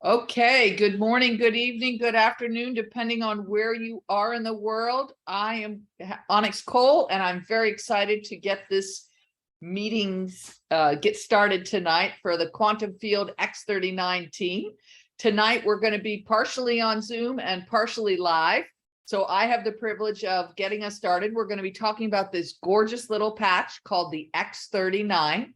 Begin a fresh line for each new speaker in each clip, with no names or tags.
Okay, good morning, good evening, good afternoon, depending on where you are in the world. I am Onyx Coale, and I'm very excited to get this meetings get started tonight for the Quantum Field X39 team. Tonight, we're going to be partially on Zoom and partially live. So I have the privilege of getting us started. We're going to be talking about this gorgeous little patch called the X39.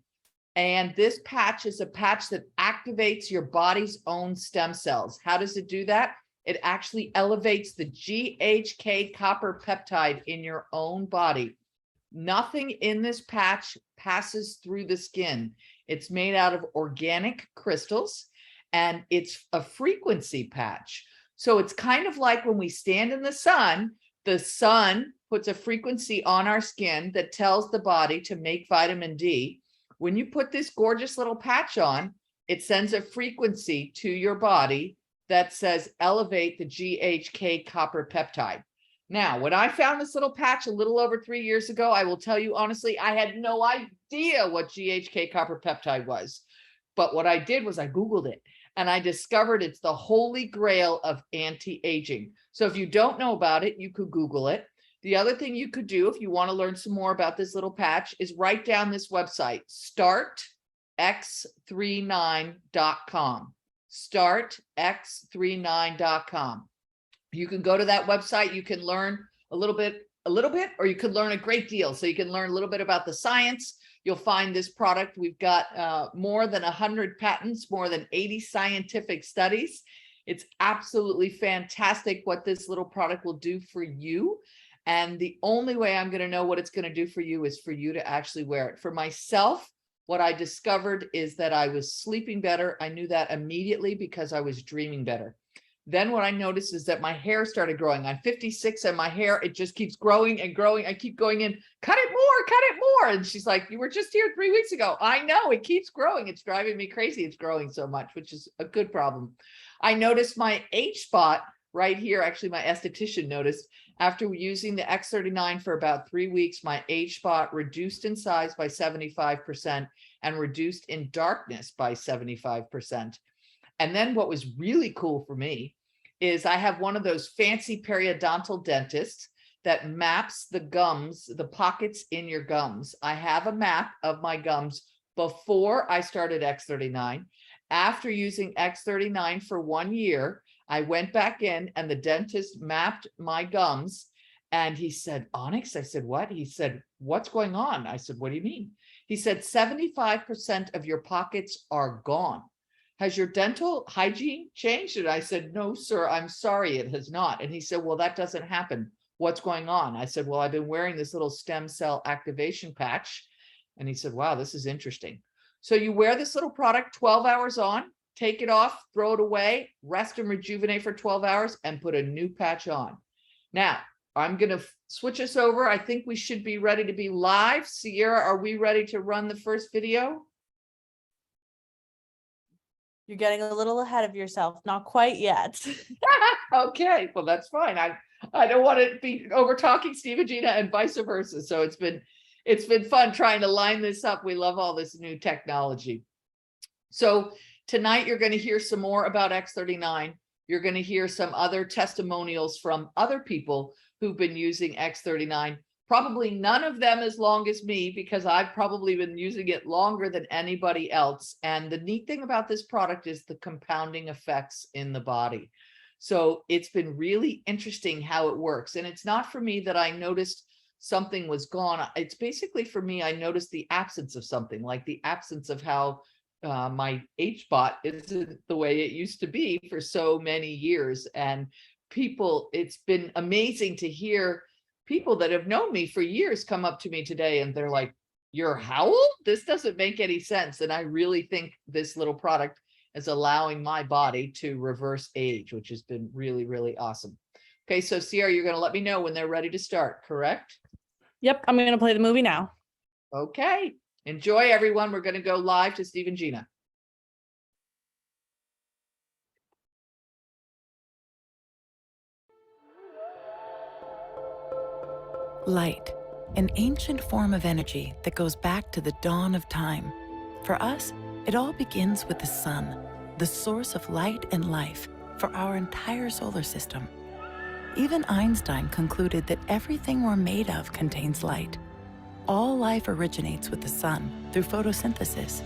And this patch is a patch that activates your body's own stem cells. How does it do that? It actually elevates the GHK copper peptide in your own body. Nothing in this patch passes through the skin. It's made out of organic crystals, and it's a frequency patch. So it's kind of like when we stand in the sun puts a frequency on our skin that tells the body to make vitamin D. When you put this gorgeous little patch on, it sends a frequency to your body that says elevate the GHK copper peptide. Now, when I found this little patch a little over 3 years ago, I will tell you honestly, I had no idea what GHK copper peptide was. But what I did was I Googled it, and I discovered it's the holy grail of anti-aging. So if you don't know about it, you could Google it. The other thing you could do if you want to learn some more about this little patch is write down this website, startx39.com, startx39.com. You can go to that website. You can learn a little bit, or you could learn a great deal. So you can learn a little bit about the science. You'll find this product. We've got more than 100 patents, more than 80 scientific studies. It's absolutely fantastic what this little product will do for you. And the only way I'm going to know what it's going to do for you is for you to actually wear it. For myself, what I discovered is that I was sleeping better. I knew that immediately because I was dreaming better. Then what I noticed is that my hair started growing. I'm 56 and my hair, it just keeps growing and growing. I keep going in, cut it more. And she's like, you were just here 3 weeks ago. I know, it keeps growing. It's driving me crazy. It's growing so much, which is a good problem. I noticed my H spot right here. Actually, my esthetician noticed after using the X39 for about 3 weeks, my H spot reduced in size by 75% and reduced in darkness by 75%. And then what was really cool for me is I have one of those fancy periodontal dentists that maps the gums, the pockets in your gums. I have a map of my gums before I started X39. After using X39 for 1 year, I went back in and the dentist mapped my gums and he said, Onyx, I said, what? He said, what's going on? I said, what do you mean? He said, 75% of your pockets are gone. Has your dental hygiene changed? And I said, no, sir, I'm sorry, it has not. And he said, well, that doesn't happen. What's going on? I said, well, I've been wearing this little stem cell activation patch. And he said, wow, this is interesting. So you wear this little product 12 hours on, take it off, throw it away, rest and rejuvenate for 12 hours and put a new patch on. Now, I'm going to switch us over. I think we should be ready to be live. Sierra, are we ready to run the first video?
You're getting a little ahead of yourself. Not quite yet.
Okay, well, that's fine. I don't want to be over talking Steve Gina and vice versa. So it's been fun trying to line this up. We love all this new technology. So tonight, you're going to hear some more about X39. You're going to hear some other testimonials from other people who've been using X39. Probably none of them as long as me, because I've probably been using it longer than anybody else. And the neat thing about this product is the compounding effects in the body. So it's been really interesting how it works. And it's not for me that I noticed something was gone. It's basically for me, I noticed the absence of something, like the absence of how my H-spot isn't the way it used to be for so many years. And people, it's been amazing to hear people that have known me for years come up to me today and they're like, you're how old? This doesn't make any sense. And I really think this little product is allowing my body to reverse age, which has been really, really awesome. Okay, so Sierra, you're going to let me know when they're ready to start, correct?
Yep, I'm going to play the movie now.
Okay. Enjoy, everyone. We're going to go live to Steve Gina.
Light, an ancient form of energy that goes back to the dawn of time. For us, it all begins with the sun. the source of light and life for our entire solar system. Even Einstein concluded that everything we're made of contains light. All life originates with the sun through photosynthesis.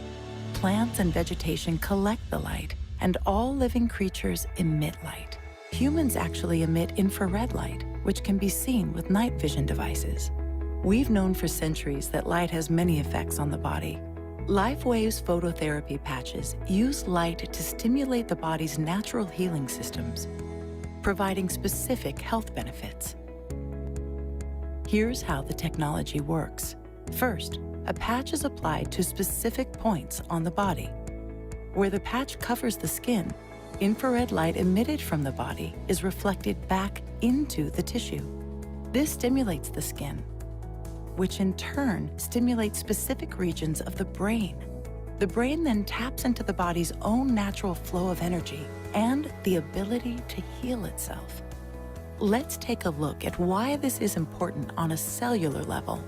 Plants and vegetation collect the light, and all living creatures emit light. Humans actually emit infrared light, which can be seen with night vision devices. We've known for centuries that light has many effects on the body. LifeWave's phototherapy patches use light to stimulate the body's natural healing systems, providing specific health benefits. Here's how the technology works. First, a patch is applied to specific points on the body. Where the patch covers the skin, infrared light emitted from the body is reflected back into the tissue. This stimulates the skin, which in turn stimulates specific regions of the brain. The brain then taps into the body's own natural flow of energy and the ability to heal itself. Let's take a look at why this is important on a cellular level.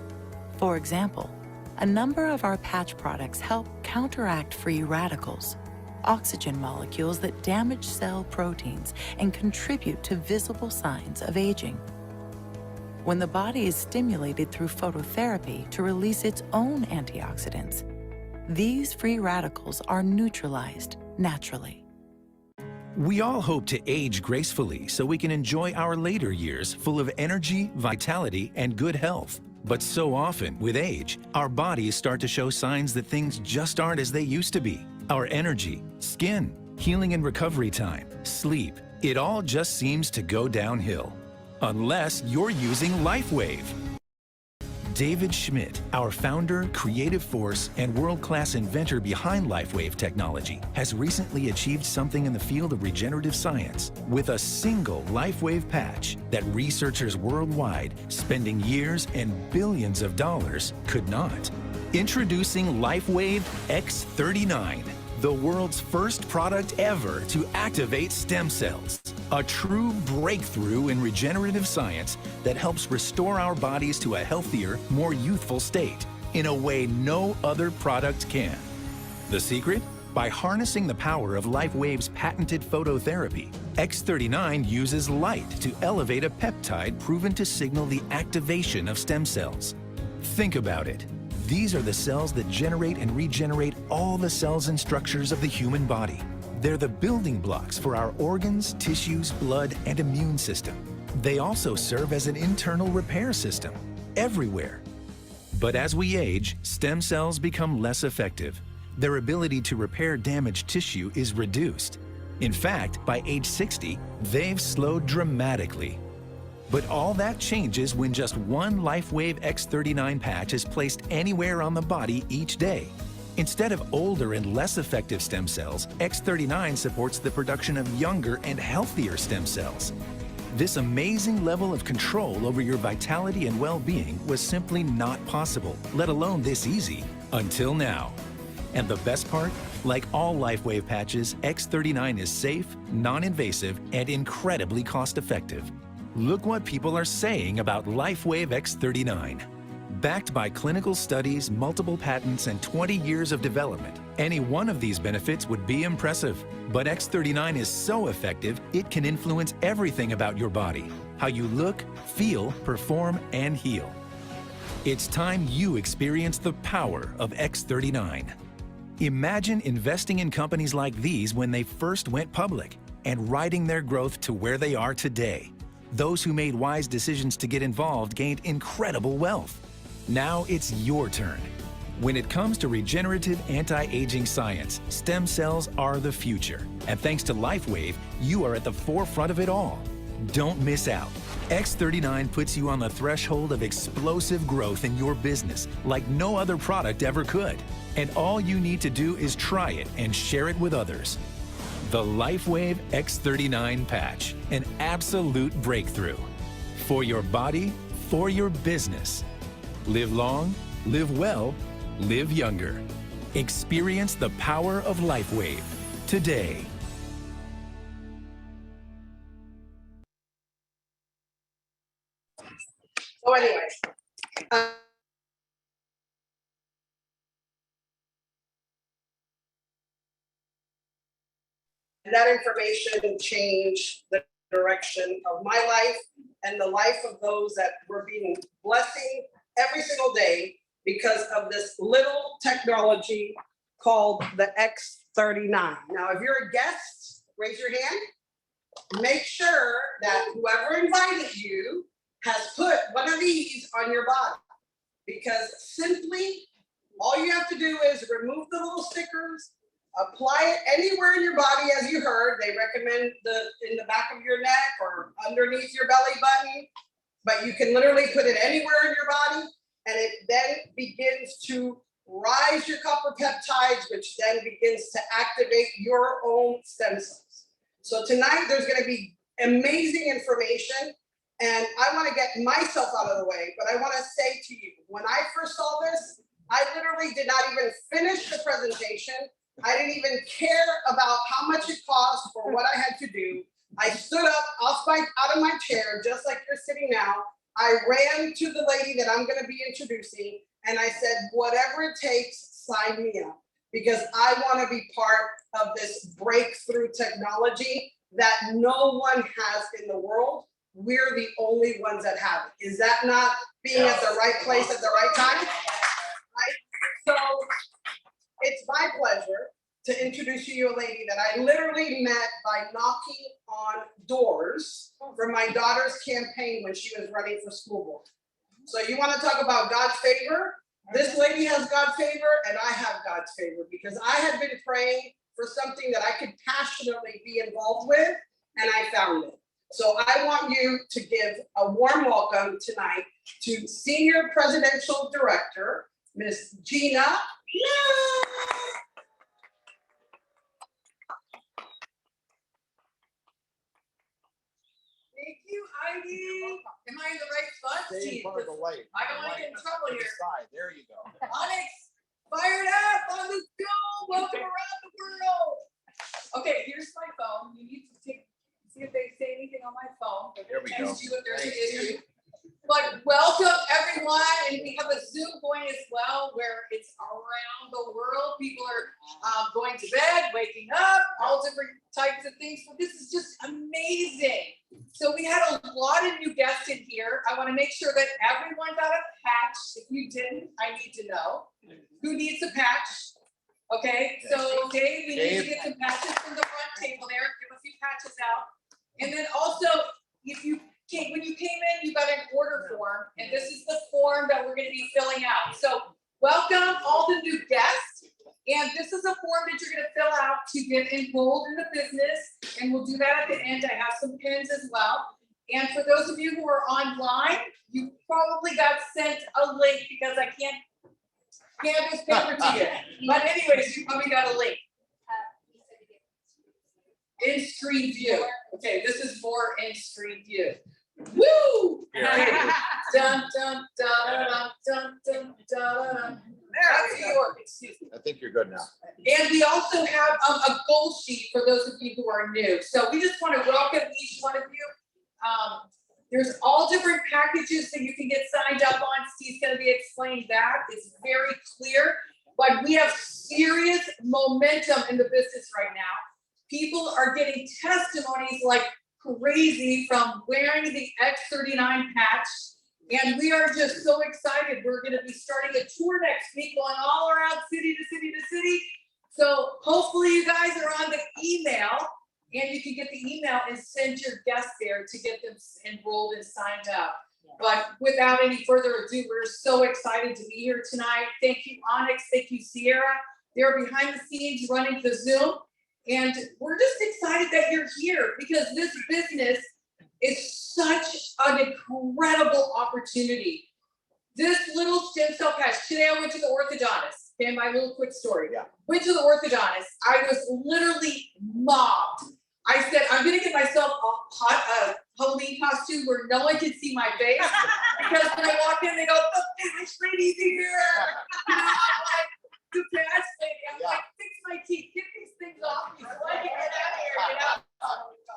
For example, a number of our patch products help counteract free radicals, oxygen molecules that damage cell proteins and contribute to visible signs of aging. When the body is stimulated through phototherapy to release its own antioxidants, these free radicals are neutralized naturally.
We all hope to age gracefully so we can enjoy our later years full of energy, vitality, and good health. But so often, with age, our bodies start to show signs that things just aren't as they used to be. Our energy, skin, healing and recovery time, sleep, it all just seems to go downhill. Unless you're using LifeWave. David Schmidt, our founder, creative force, and world-class inventor behind LifeWave technology, has recently achieved something in the field of regenerative science with a single LifeWave patch that researchers worldwide, spending years and billions of dollars, could not. Introducing LifeWave X39, the world's first product ever to activate stem cells. A true breakthrough in regenerative science that helps restore our bodies to a healthier, more youthful state in a way no other product can. The secret? By harnessing the power of LifeWave's patented phototherapy, X39 uses light to elevate a peptide proven to signal the activation of stem cells. Think about it. These are the cells that generate and regenerate all the cells and structures of the human body. They're the building blocks for our organs, tissues, blood, and immune system. They also serve as an internal repair system everywhere. But as we age, stem cells become less effective. Their ability to repair damaged tissue is reduced. In fact, by age 60, they've slowed dramatically. But all that changes when just one LifeWave X39 patch is placed anywhere on the body each day. Instead of older and less effective stem cells, X39 supports the production of younger and healthier stem cells. This amazing level of control over your vitality and well-being was simply not possible, let alone this easy, until now. And the best part? Like all LifeWave patches, X39 is safe, non-invasive, and incredibly cost-effective. Look what people are saying about LifeWave X39. Backed by clinical studies, multiple patents, and 20 years of development, any one of these benefits would be impressive. But X39 is so effective, it can influence everything about your body, how you look, feel, perform, and heal. It's time you experience the power of X39. Imagine investing in companies like these when they first went public and riding their growth to where they are today. Those who made wise decisions to get involved gained incredible wealth. Now it's your turn. When it comes to regenerative anti-aging science, stem cells are the future. And thanks to LifeWave, you are at the forefront of it all. Don't miss out. X39 puts you on the threshold of explosive growth in your business like no other product ever could. And all you need to do is try it and share it with others. The LifeWave X39 patch, an absolute breakthrough. For your body, for your business. Live long, live well, live younger. Experience the power of LifeWave today.
So anyways, And that information changed the direction of my life and the life of those that were being blessing every single day because of this little technology called the X39. Now, if you're a guest, raise your hand. Make sure that whoever invited you has put one of these on your body, because simply all you have to do is remove the little stickers, apply it anywhere in your body. As you heard, they recommend in the back of your neck or underneath your belly button, but you can literally put it anywhere in your body, and it then begins to rise your copper peptides, which then begins to activate your own stem cells. So tonight there's going to be amazing information, and I want to get myself out of the way, but I want to say to you, when I first saw this, I literally did not even finish the presentation. I didn't even care about how much it cost or what I had to do. I stood up out of my chair, just like you're sitting now. I ran to the lady that I'm going to be introducing, and I said, whatever it takes, sign me up, because I want to be part of this breakthrough technology that no one has in the world. We're the only ones that have it. Is that not being at the right place at the right time? Right? So it's my pleasure to introduce you to a lady that I literally met by knocking on doors for my daughter's campaign when she was running for school board. So you want to talk about God's favor? This lady has God's favor, and I have God's favor, because I had been praying for something that I could passionately be involved with, and I found it. So I want you to give a warm welcome tonight to Senior Presidential Director, Miss Gina Merritt.
Thank you, Ivy. Am I in the right spot?
Stay in front of the light.
I don't want to get in trouble
To the
here.
side. There you go.
Onyx, fired up on the go. Welcome around the world. Okay, here's my phone. You need to see if they say anything on my phone.
There we go.
Text you if there's an
Thanks.
issue. But welcome everyone, and we have a Zoom going as well, where it's around the world. People are going to bed, waking up, all different types of things. But this is just amazing. So we had a lot of new guests in here. I want to make sure that everyone got a patch. If you didn't, I need to know who needs a patch. Okay, so Dave, we need to get some patches from the front table there. Give a few patches out, and then also if you. When you came in, you got an order form, and this is the form that we're going to be filling out. So welcome all the new guests, and this is a form that you're going to fill out to get enrolled in the business, and we'll do that at the end. I have some pins as well. And for those of you who are online, you probably got sent a link, because I can't hand this paper to you. But anyways, you probably got a link. In-screen view. Okay, this is for in-screen view. Woo!
Yeah.
Dun, dun, dun, dun, dun, dun, dun. That's yours, excuse me.
I think you're good now.
And we also have a goal sheet for those of you who are new. So we just want to welcome each one of you. There's all different packages that you can get signed up on. Steve's going to be explaining that. It's very clear, but we have serious momentum in the business right now. People are getting testimonies like crazy from wearing the X39 patch. And we are just so excited. We're going to be starting a tour next week, going all around city to city to city. So hopefully you guys are on the email, and you can get the email and send your guests there to get them enrolled and signed up. But without any further ado, we're so excited to be here tonight. Thank you, Onyx. Thank you, Sierra. They're behind the scenes running the Zoom. And we're just excited that you're here, because this business is such an incredible opportunity. This little stem cell patch, today I went to the orthodontist. Okay, my little quick story.
Yeah.
Went to the orthodontist. I was literally mobbed. I said, I'm gonna get myself a Halloween costume where no one can see my face. Because when I walk in, they go, the Spanish lady's here. You know, like, the patch lady. I'm like, fix my teeth, get these things off me so I can get out of here, you know?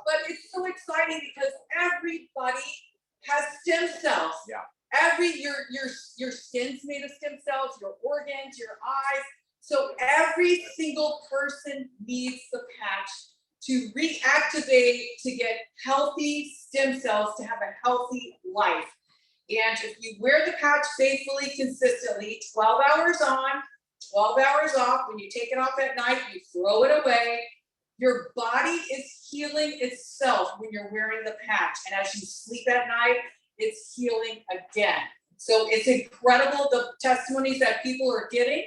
But it's so exciting because everybody has stem cells.
Yeah.
Your skin's made of stem cells, your organs, your eyes. So every single person needs the patch to reactivate, to get healthy stem cells, to have a healthy life. And if you wear the patch faithfully, consistently, 12 hours on, 12 hours off, when you take it off at night, you throw it away. Your body is healing itself when you're wearing the patch. And as you sleep at night, it's healing again. So it's incredible, the testimonies that people are getting.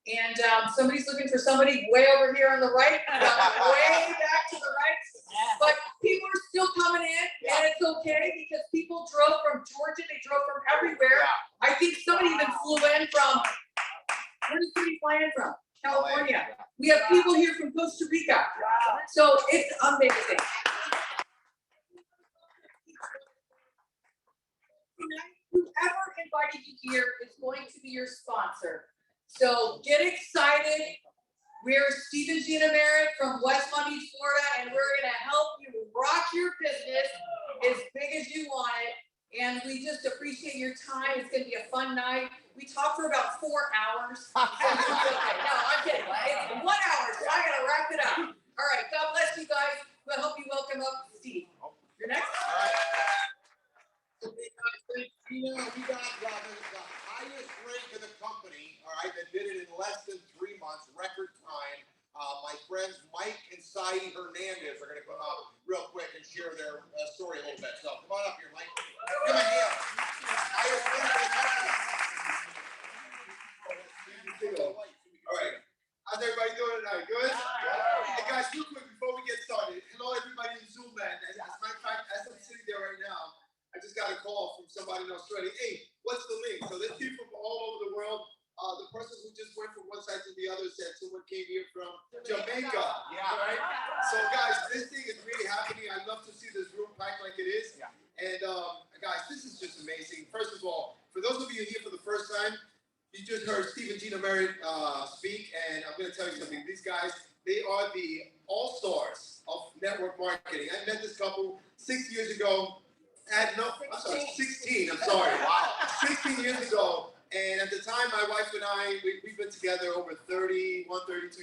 And somebody's looking for somebody way over here on the right, way back to the right. But people are still coming in, and it's okay because people drove from Georgia, they drove from everywhere. I think somebody even flew in from, where did somebody fly in from? California. We have people here from Costa Rica. So it's amazing. Whoever invited you here is going to be your sponsor. So get excited. We're Steve Gina Merritt from West Palm Beach, Florida, and we're gonna help you rock your business as big as you want it. And we just appreciate your time. It's gonna be a fun night. We talked for about 4 hours. So it's okay. No, I'm kidding. It's 1 hour, so I gotta wrap it up. All right, God bless you guys. We'll help you welcome up Steve. You're next.
Gina, we got the highest rank in the company, all right, that did it in less than 3 months, record time. My friends Mike and Saeed Hernandez are going to come out real quick and share their story a little bit. So come on up here, Mike. Give a hand. Highest rank in the company. All right. How's everybody doing tonight? Good? Hey guys, real quick before we get started. Hello, everybody in Zoom land. As a matter of fact, as I'm sitting there right now, I just got a call from somebody in Australia. Hey, what's the link? So there's people from all over the world. The person who just went from one side to the other said someone came here from Jamaica. Yeah. Right? So guys, this thing is really happening. I love to see this room packed like it is. Yeah. And guys, this is just amazing. First of all, for those of you here for the first time, you just heard Steve Gina Merritt speak, and I'm going to tell you something. These guys, they are the all-stars of network marketing. I met this couple 6 years ago. I'm sorry, 16, I'm sorry. Wow. 16 years ago. And at the time, my wife and I, we've been together over 32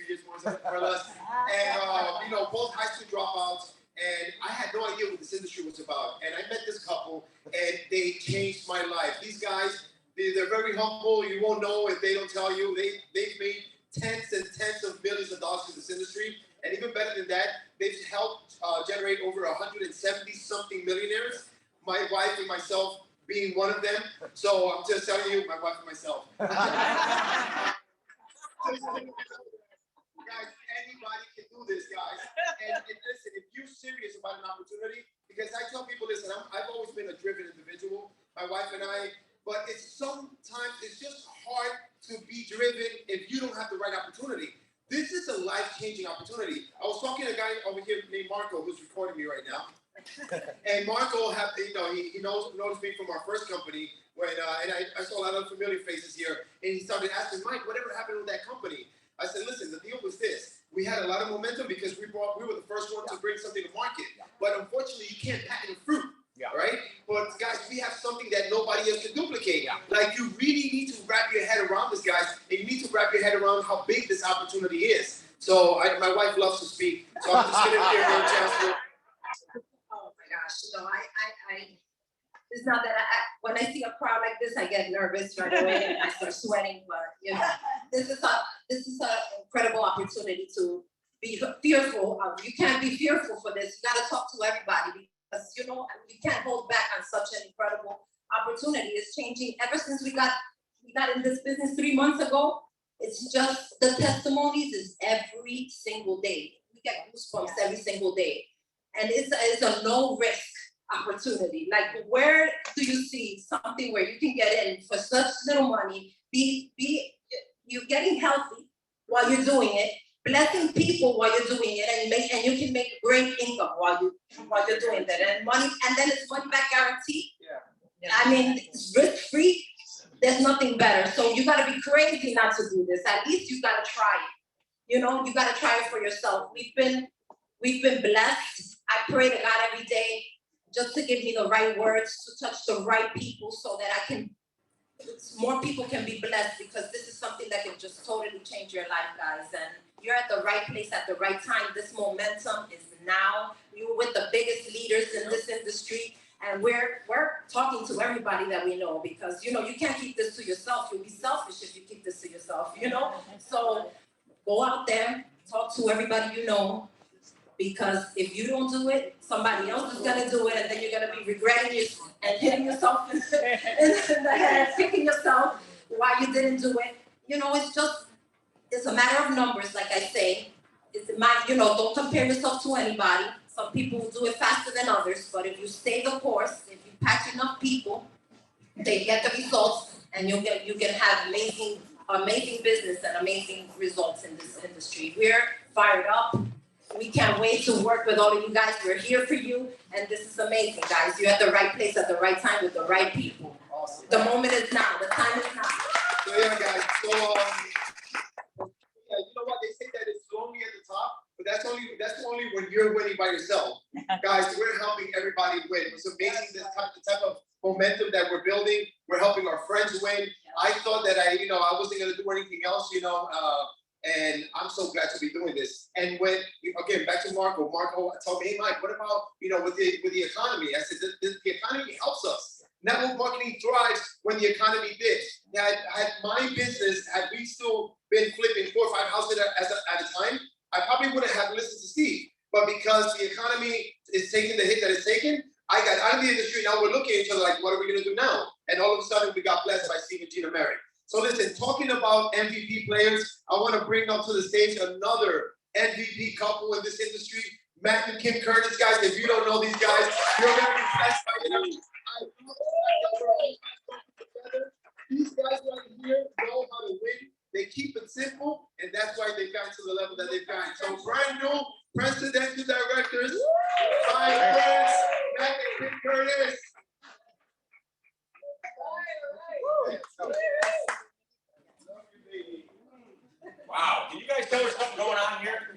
years, more or less. And, both high school dropouts. And I had no idea what this industry was about. And I met this couple, and they changed my life. These guys, they're very humble. You won't know if they don't tell you. They've made tens and tens of millions of dollars in this industry. And even better than that, they've helped generate over 170-something millionaires. My wife and myself being one of them. So I'm just telling you, my wife and myself. Guys, anybody can do this, guys. And listen, if you're serious about an opportunity, because I tell people, listen, I've always been a driven individual, my wife and I, but sometimes it's just hard to be driven if you don't have the right opportunity. This is a life-changing opportunity. I was talking to a guy over here named Marco, who's recording me right now. And Marco, he knows me from our first company when, and I saw a lot of familiar faces here. And he started asking, Mike, whatever happened with that company? I said, listen, the deal was this. We had a lot of momentum because we were the first one to bring something to market. But unfortunately, you can't patent the fruit, right? But guys, we have something that nobody else can duplicate. Like, you really need to wrap your head around this, guys. And you need to wrap your head around how big this opportunity is. So my wife loves to speak. So I'm just going to give her a chance to.
It's not that when I see a crowd like this, I get nervous right away and I start sweating. But this is an incredible opportunity to be fearful. You can't be fearful for this. You got to talk to everybody because you can't hold back on such an incredible opportunity. It's changing ever since we got in this business 3 months ago. It's just the testimonies is every single day. We get goosebumps every single day. And it's a no risk opportunity. Like, where do you see something where you can get in for such little money, you're getting healthy while you're doing it, blessing people while you're doing it, and you can make great income while you're doing that, and then it's money back guarantee. I mean, it's risk free. There's nothing better. So you gotta be crazy not to do this. At least you gotta try it. You gotta try it for yourself. We've been blessed. I pray to God every day just to give me the right words to touch the right people so that more people can be blessed, because this is something that can just totally change your life, guys. And you're at the right place at the right time. This momentum is now. We were with the biggest leaders in this industry, and we're talking to everybody that we know, because, you know, you can't keep this to yourself. You'll be selfish if you keep this to yourself, you know? So go out there, talk to everybody you know, because if you don't do it, somebody else is gonna do it, and then you're gonna be regretting it and hitting yourself in the head, kicking yourself why you didn't do it. You know, it's a matter of numbers, like I say. You know, don't compare yourself to anybody. Some people will do it faster than others, but if you stay the course, if you patch enough people, they get the results, and you can have amazing business and amazing results in this industry. We're fired up. We can't wait to work with all of you guys. We're here for you, and this is amazing, guys. You're at the right place at the right time with the right people. Awesome. The moment is now. The time is now.
So yeah, guys. So you know what, they say that it's lonely at the top, but that's only when you're winning by yourself. Guys, we're helping everybody win. It's amazing the type of momentum that we're building. We're helping our friends win. I thought that I wasn't gonna do anything else, and I'm so glad to be doing this. And when, again, back to Marco told me, hey Mike, what about, with the economy? I said, the economy helps us. Network marketing thrives when the economy dips. Had my business, had we still been flipping 4 or 5 houses at a time, I probably wouldn't have listened to Steve. But because the economy is taking the hit that it's taken, I got out of the industry. Now we're looking at each other like, what are we gonna do now? And all of a sudden we got blessed by Steve Gina Merritt. So listen, talking about MVP players, I want to bring up to the stage another MVP couple in this industry, Matt and Kim Curtis. Guys, if you don't know these guys, you're going to be blessed by them. These guys right here know how to win. They keep it simple, and that's why they've gotten to the level that they've gotten. So brand new presidential directors, my friends, Matt and Kim Curtis.
Wow, can you guys tell there's something going on here?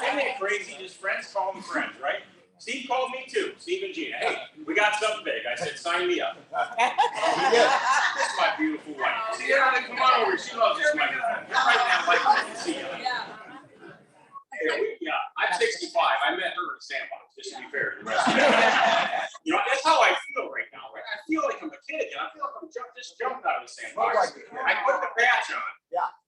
Isn't it crazy? Just friends call me friends, right? Steve called me too, Steve and Gina. Hey, we got something big. I said, sign me up. This is my beautiful wife. See her? Come on over. She loves this microphone. You're right now, like I can see you. Yeah, I'm 65. I met her in Sandbox, just to be fair. That's how I feel right now, right? I feel like I'm a kid again. I feel like I'm just jumped out of the Sandbox. I put the patch on,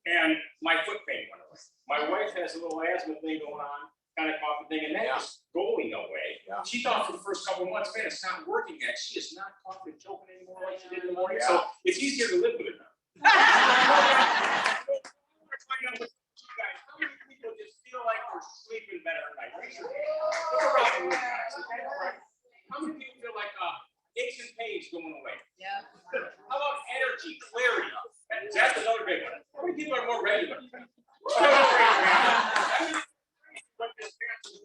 and my foot pain went away. My wife has a little asthma thing going on, kind of coughing thing, and that's going away. She thought for the first couple of months, man, it's not working yet. She is not coughing, choking anymore like she did in the morning. So it's easier to live with it now. How many people just feel like they're sleeping better at night? Raise your hand. Look around the room, guys. Okay? How many people feel like aches and pains going away? Yeah. How about energy, clarity? That's another big one. How many people are more regular?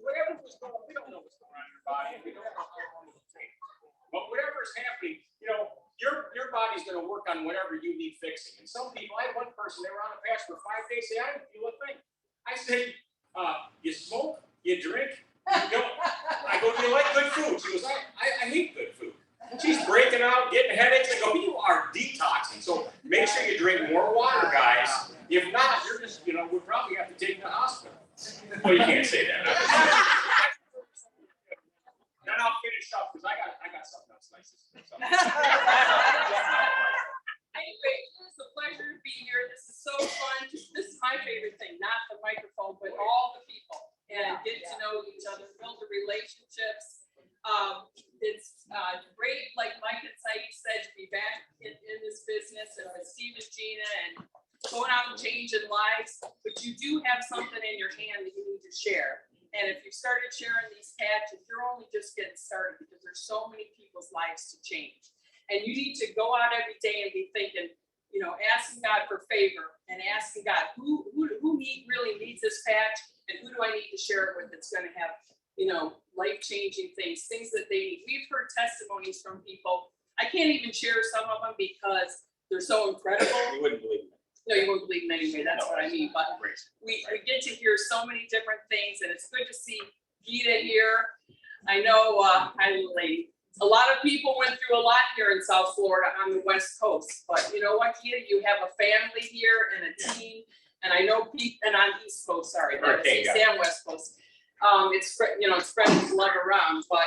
Whatever was going on, we don't know what's going on in your body. We don't know how long it will take. But whatever is happening, your body's going to work on whatever you need fixing. And some people, I had one person, they were on a patch for 5 days, say, I didn't feel a thing. I said, you smoke, you drink, you don't. I go, do you like good food? She goes, I hate good food. She's breaking out, getting headaches. I go, you are detoxing. So make sure you drink more water, guys. If not, you're just, we'll probably have to take you to the hospital. Well, you can't say that. Then I'll finish up because I got something else nice to say.
Anyway, it's a pleasure to be here. This is so fun. This is my favorite thing, not the microphone, but all the people and get to know each other, build the relationships. It's great, like Mike and Saeed said, to be back in this business and with Steve and Gina and going out and changing lives. But you do have something in your hand that you need to share. And if you started sharing these patches, you're only just getting started because there's so many people's lives to change. And you need to go out every day and be thinking, asking God for favor and asking God, who really needs this patch and who do I need to share it with that's going to have, life-changing things that they need. We've heard testimonies from people. I can't even share some of them because they're so incredible.
You wouldn't believe me.
No, you won't believe them anyway. That's what I mean. But we get to hear so many different things, and it's good to see Gita here. I know, hi little lady. A lot of people went through a lot here in South Florida on the West Coast, but you know what, Gita, you have a family here and a team, and I know people, and on East Coast, sorry, East and West Coast. It's, you know, spreading his love around, but,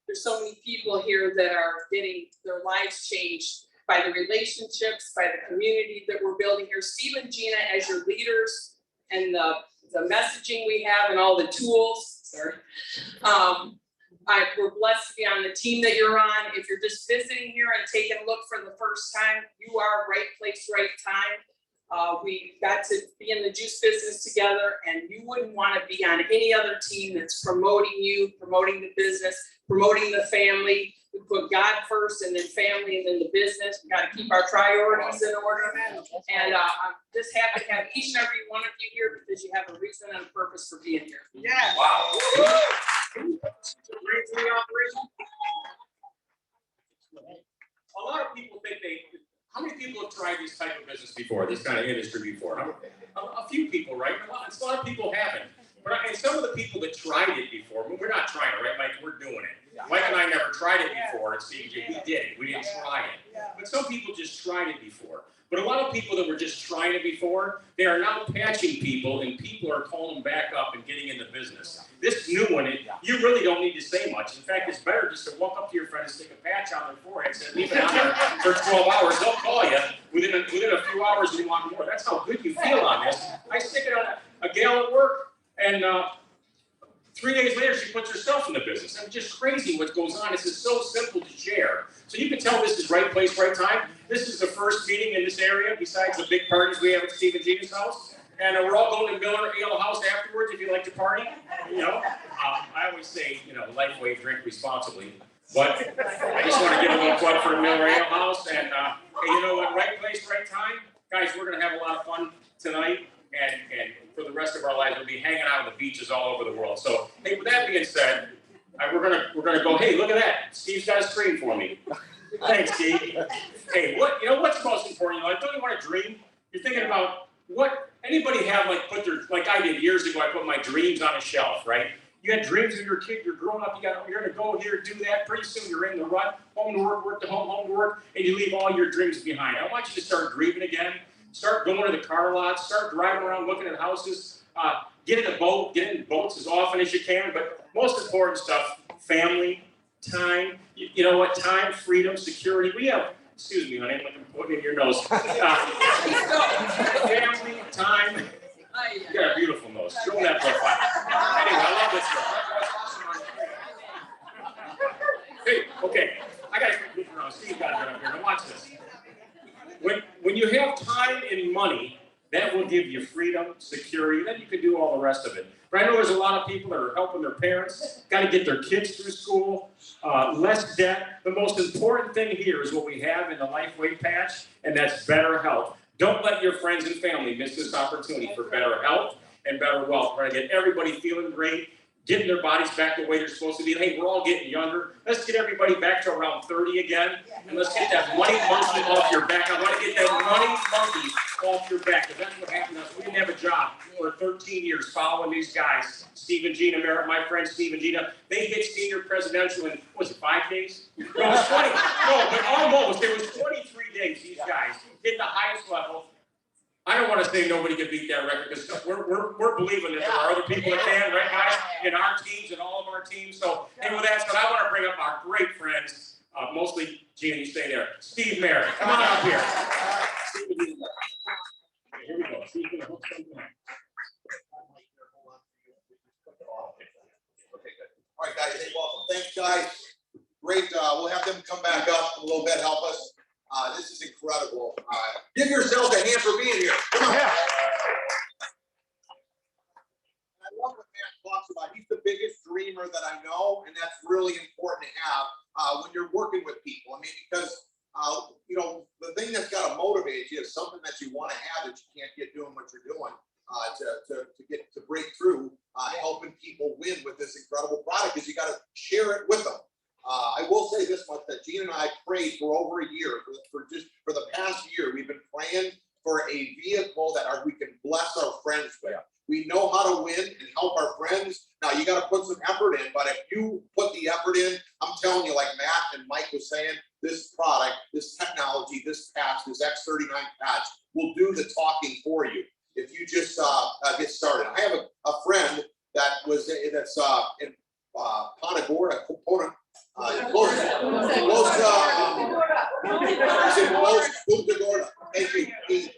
there's so many people here that are getting their lives changed by the relationships, by the community that we're building here. Steve and Gina as your leaders and the messaging we have and all the tools, sorry. We're blessed to be on the team that you're on. If you're just visiting here and taking a look for the first time, you are right place, right time. We got to be in the juice business together, and you wouldn't want to be on any other team that's promoting you, promoting the business, promoting the family. We put God first and then family and then the business. We got to keep our priorities in order. And I'm just happy to have each and every one of you here because you have a reason and a purpose for being here.
Yeah.
Wow. Great for the operation. A lot of people think how many people have tried this type of business before, this kind of industry before? A few people, right? A lot of people haven't. And some of the people that tried it before, we're not trying it, right, Mike? We're doing it. Mike and I never tried it before at CJ. We did it. We didn't try it. But some people just tried it before. But a lot of people that were just trying it before, they are now patching people, and people are calling them back up and getting in the business. This new one, you really don't need to say much. In fact, it's better just to walk up to your friend and stick a patch on their forehead and say, leave it on there for 12 hours. They'll call you within a few hours and you want more. That's how good you feel on this. I stick it on a gal at work, and 3 days later, she puts herself in the business. It's just crazy what goes on. This is so simple to share. So you can tell this is right place, right time. This is the first meeting in this area, besides the big parties we have at Steve and Gina's house. And we're all going to Miller Ale House afterwards if you like to party. You know, I always say, you know, Lifeway, drink responsibly. But I just want to give a little plug for the Miller Ale House. And hey, you know what? Right place, right time. Guys, we're going to have a lot of fun tonight. And for the rest of our lives, we'll be hanging out on the beaches all over the world. So, hey, with that being said, we're gonna go. Hey, look at that! Steve's got a screen for me. Thanks, Steve. Hey, what's most important? Don't you want to dream? You're thinking about what anybody have like I did years ago. I put my dreams on a shelf, right? You had dreams when you were a kid. You're growing up. You're gonna go here, do that. Pretty soon you're in the rut. Home to work, work to home, home to work, and you leave all your dreams behind. I want you to start dreaming again. Start going to the car lots, start driving around looking at houses, get in a boat, get in boats as often as you can, but most important stuff, family, time, you know what, time, freedom, security. We have, excuse me, honey, I'm putting in your nose. Family, time, you got a beautiful nose, show that profile. Anyway, I love this stuff. Hey, okay, I got to look around, Steve got to get up here, now watch this. When you have time and money, that will give you freedom, security, then you can do all the rest of it. But I know there's a lot of people that are helping their parents, got to get their kids through school, less debt. The most important thing here is what we have in the Lifeway patch, and that's better health. Don't let your friends and family miss this opportunity for better health and better wealth. We're going to get everybody feeling great, getting their bodies back the way they're supposed to be. Hey, we're all getting younger. Let's get everybody back to around 30 again. And let's get that money monkey off your back. I want to get that money monkey off your back. Because that's what happened to us. We didn't have a job for 13 years following these guys. Steve and Gina Merritt, my friend Steve and Gina, they hit senior presidential in, was it 5 days? No, it was 20. No, but almost. It was 23 days, these guys hit the highest level. I don't want to say nobody can beat that record because we're believing that there are other people that can, right, guys, in our teams and all of our teams. So, and with that said, I want to bring up our great friends, mostly Gina, you stay there. Steve Merritt, come on up here. Here we go. Steve's gonna hook something up.
Okay, good. All right, guys, hey, welcome. Thanks, guys. Great. We'll have them come back up a little bit, help us. This is incredible. Give yourselves a hand for being here. Come on. Yeah. I love what Matt talks about. He's the biggest dreamer that I know, and that's really important to have when you're working with people. I mean, because you know, the thing that's got to motivate you is something that you want to have that you can't get doing what you're doing to break through, helping people win with this incredible product. Is you got to share it with them. I will say this much, that Gina and I prayed for over a year, for the past year. We've been praying for a vehicle that we can bless our friends with. We know how to win and help our friends. Now you got to put some effort in, but if you put the effort in, I'm telling you, like Matt and Mike was saying, this product, this technology, this patch, this X39 patch will do the talking for you if you just get started. I have a friend that's in Punta Gorda, close Punta Gorda. Thank you, thank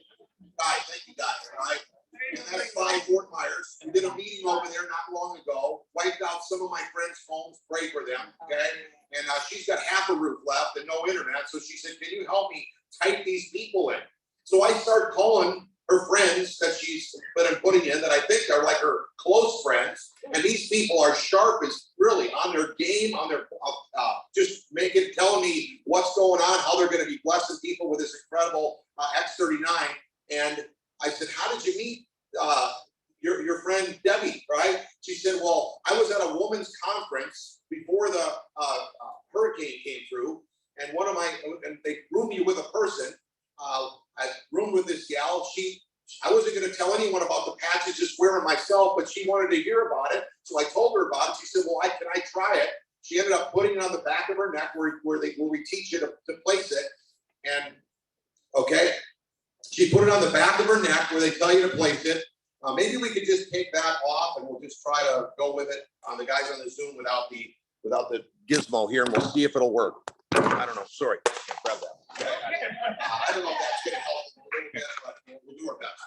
you guys, all right? And that's by Fort Myers. We did a meeting over there not long ago, wiped out some of my friends' homes, pray for them, okay? And she's got half a roof left and no internet, so she said, can you help me type these people in? So I started calling her friends that she's been putting in that I think are like her close friends. And these people are sharp, as really on their game, on their just telling me what's going on, how they're going to be blessing people with this incredible X39. And I said, how did you meet your friend Debbie, right? She said, well, I was at a woman's conference before the hurricane came through, and they roomed me with a person. I roomed with this gal. I wasn't going to tell anyone about the patches, just wear them myself, but she wanted to hear about it. So I told her about it. She said, well, can I try it? She ended up putting it on the back of her neck where we teach you to place it. And okay, she put it on the back of her neck where they tell you to place it. Maybe we could just take that off and we'll just try to go with it on the guys on the Zoom without the gizmo here, and we'll see if it'll work. I don't know. Sorry. Grab that. Okay. I don't know if that's going to help a little bit, but we'll do our best.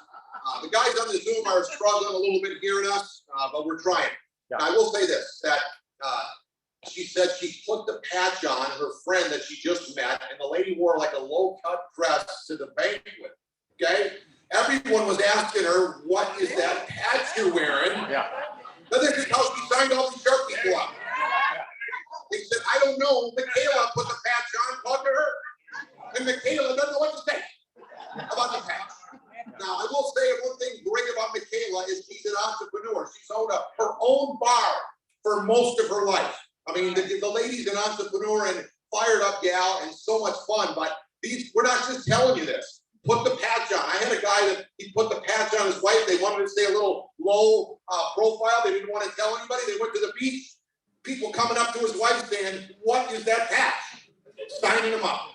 The guys on the Zoom are struggling a little bit hearing us, but we're trying. Yeah. I will say this, that she said she put the patch on her friend that she just met, and the lady wore like a low-cut dress to the banquet, okay? Everyone was asking her, what is that patch you're wearing? Yeah. But this is how she signed all these sharp people up. They said, I don't know. Michaela put the patch on, talk to her. And Michaela doesn't know what to say about the patch. Now, I will say one thing great about Michaela is she's an entrepreneur. She's owned her own bar for most of her life. I mean, the lady's an entrepreneur and fired up gal and so much fun, but we're not just telling you this. Put the patch on. I had a guy that he put the patch on his wife. They wanted to stay a little low profile. They didn't want to tell anybody. They went to the beach. People coming up to his wife saying, what is that patch? Signing him up.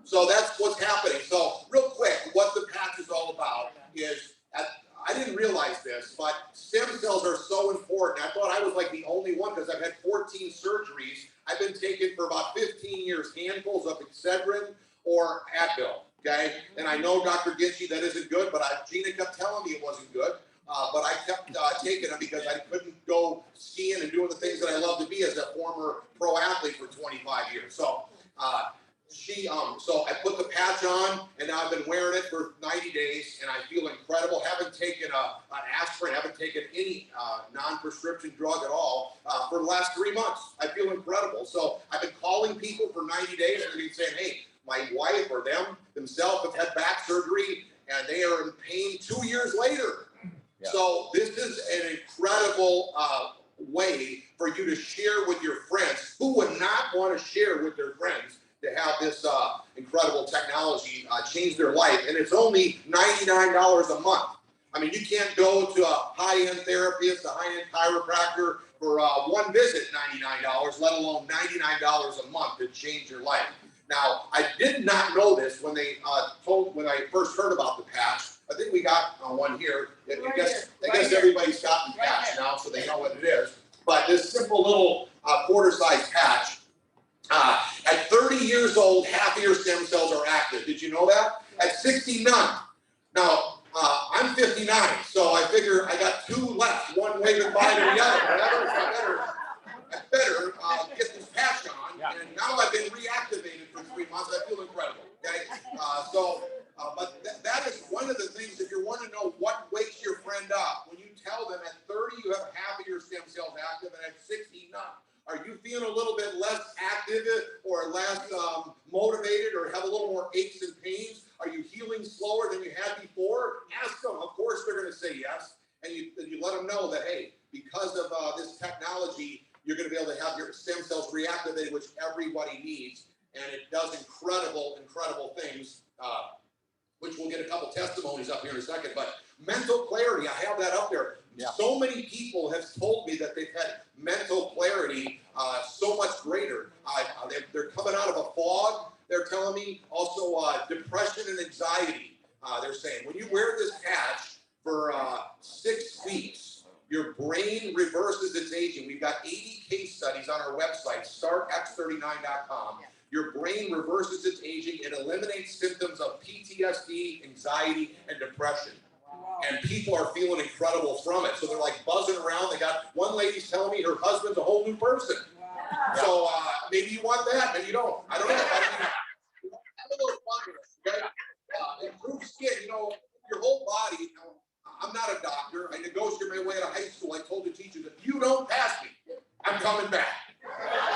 So that's what's happening. So real quick, what the patch is all about is, I didn't realize this, but stem cells are so important. I thought I was like the only one because I've had 14 surgeries. I've been taking for about 15 years handfuls of Excedrin or Advil, okay? And I know Dr. Gitchie, that isn't good, but Gina kept telling me it wasn't good. But I kept taking them because I couldn't go skiing and doing the things that I love to be as a former pro athlete for 25 years. So so I put the patch on, and now I've been wearing it for 90 days, and I feel incredible. Haven't taken an aspirin, haven't taken any non-prescription drug at all for the last 3 months. I feel incredible. So I've been calling people for 90 days, and they've been saying, hey, my wife or themselves have had back surgery, and they are in pain 2 years later. Yeah. So this is an incredible way for you to share with your friends. Who would not want to share with their friends to have this incredible technology change their life? And it's only $99 a month. I mean, you can't go to a high-end therapist, a high-end chiropractor for one visit, $99, let alone $99 a month to change your life. Now, I did not know this when when I first heard about the patch. I think we got one here. I guess everybody's gotten patch now, so they know what it is. But this simple little quarter-size patch, at 30 years old, half of your stem cells are active. Did you know that? At 60, none. Now, I'm 59, so I figure I got 2 left, one waving by to the other. I better get this patch on. Yeah. And now I've been reactivated for 3 months. I feel incredible. Okay, but that is one of the things. If you want to know what wakes your friend up, when you tell them at 30 you have half of your stem cells active, and at 60 none. Are you feeling a little bit less active or less motivated, or have a little more aches and pains? Are you healing slower than you had before? Ask them. Of course, they're going to say yes, and you let them know that, hey, because of this technology, you're going to be able to have your stem cells reactivated, which everybody needs, and it does incredible things, which we'll get a couple testimonies up here in a second. But mental clarity, I have that up there. Yeah. So many people have told me that they've had mental clarity so much greater. They're coming out of a fog, they're telling me. Also depression and anxiety, they're saying. When you wear this patch for 6 weeks, your brain
aging. We've got 80 case studies on our website, startx39.com. Your brain reverses its aging. It eliminates symptoms of PTSD, anxiety, and depression. And people are feeling incredible from it. So they're like buzzing around. They got one lady's telling me her husband's a whole new person. So maybe you want that, maybe you don't. I don't know. Have a little fun with it, okay? Improved skin, you know, your whole body. You know, I'm not a doctor. I negotiated my way out of high school. I told the teachers, if you don't pass me, I'm coming back.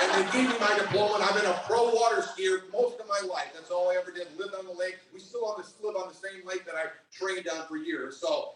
And they gave me my diploma, and I've been a pro water skier most of my life. That's all I ever did, lived on the lake. We still live on the same lake that I trained on for years. So,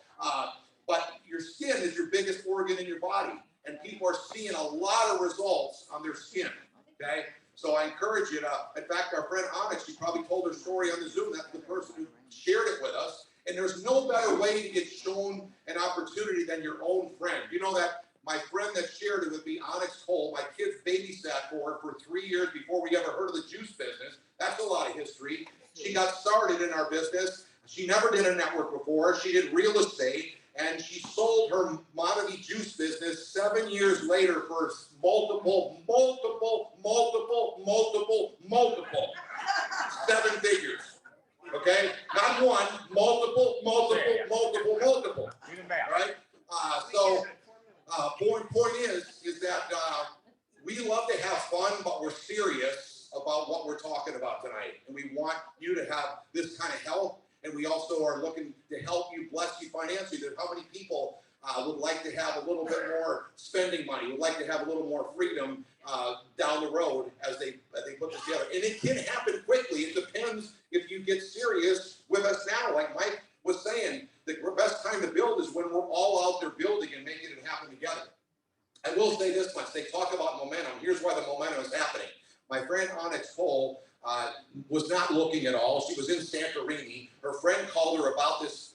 but your skin is your biggest organ in your body, and people are seeing a lot of results on their skin, okay? So I encourage you to, in fact, our friend Onyx, she probably told her story on the Zoom. That's the person who shared it with us. And there's no better way to get shown an opportunity than your own friend. You know that my friend that shared it with me, Onyx Coale, my kids babysat for her for 3 years before we ever heard of the juice business. That's a lot of history. She got started in our business. She never did a network before. She did real estate, and she sold her Monavie juice business 7 years later for multiple 7 figures. Okay, not one, multiple. Right? Point is that we love to have fun, but we're serious about what we're talking about tonight, and we want you to have this kind of health. And we also are looking to help you, bless you financially. There's how many people would like to have a little bit more spending money, would like to have a little more freedom down the road as they put this together. And it can happen quickly. It depends if you get serious with us now. Like Mike was saying, the best time to build is when we're all out there building and making it happen together. I will say this much. They talk about momentum. Here's why the momentum is happening. My friend Onyx Coale was not looking at all. She was in Santorini. Her friend called her about this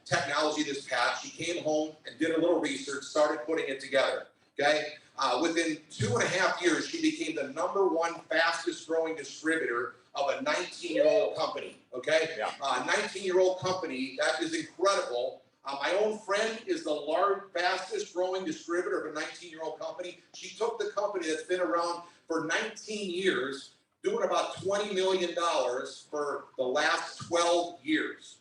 technology, this patch. She came home and did a little research, started putting it together, okay? Within 2.5 years, she became the #1 fastest growing distributor of a 19-year-old company, okay? 19-year-old company, that is incredible. My own friend is the fastest growing distributor of a 19-year-old company. She took the company that's been around for 19 years, doing about $20 million for the last 12 years,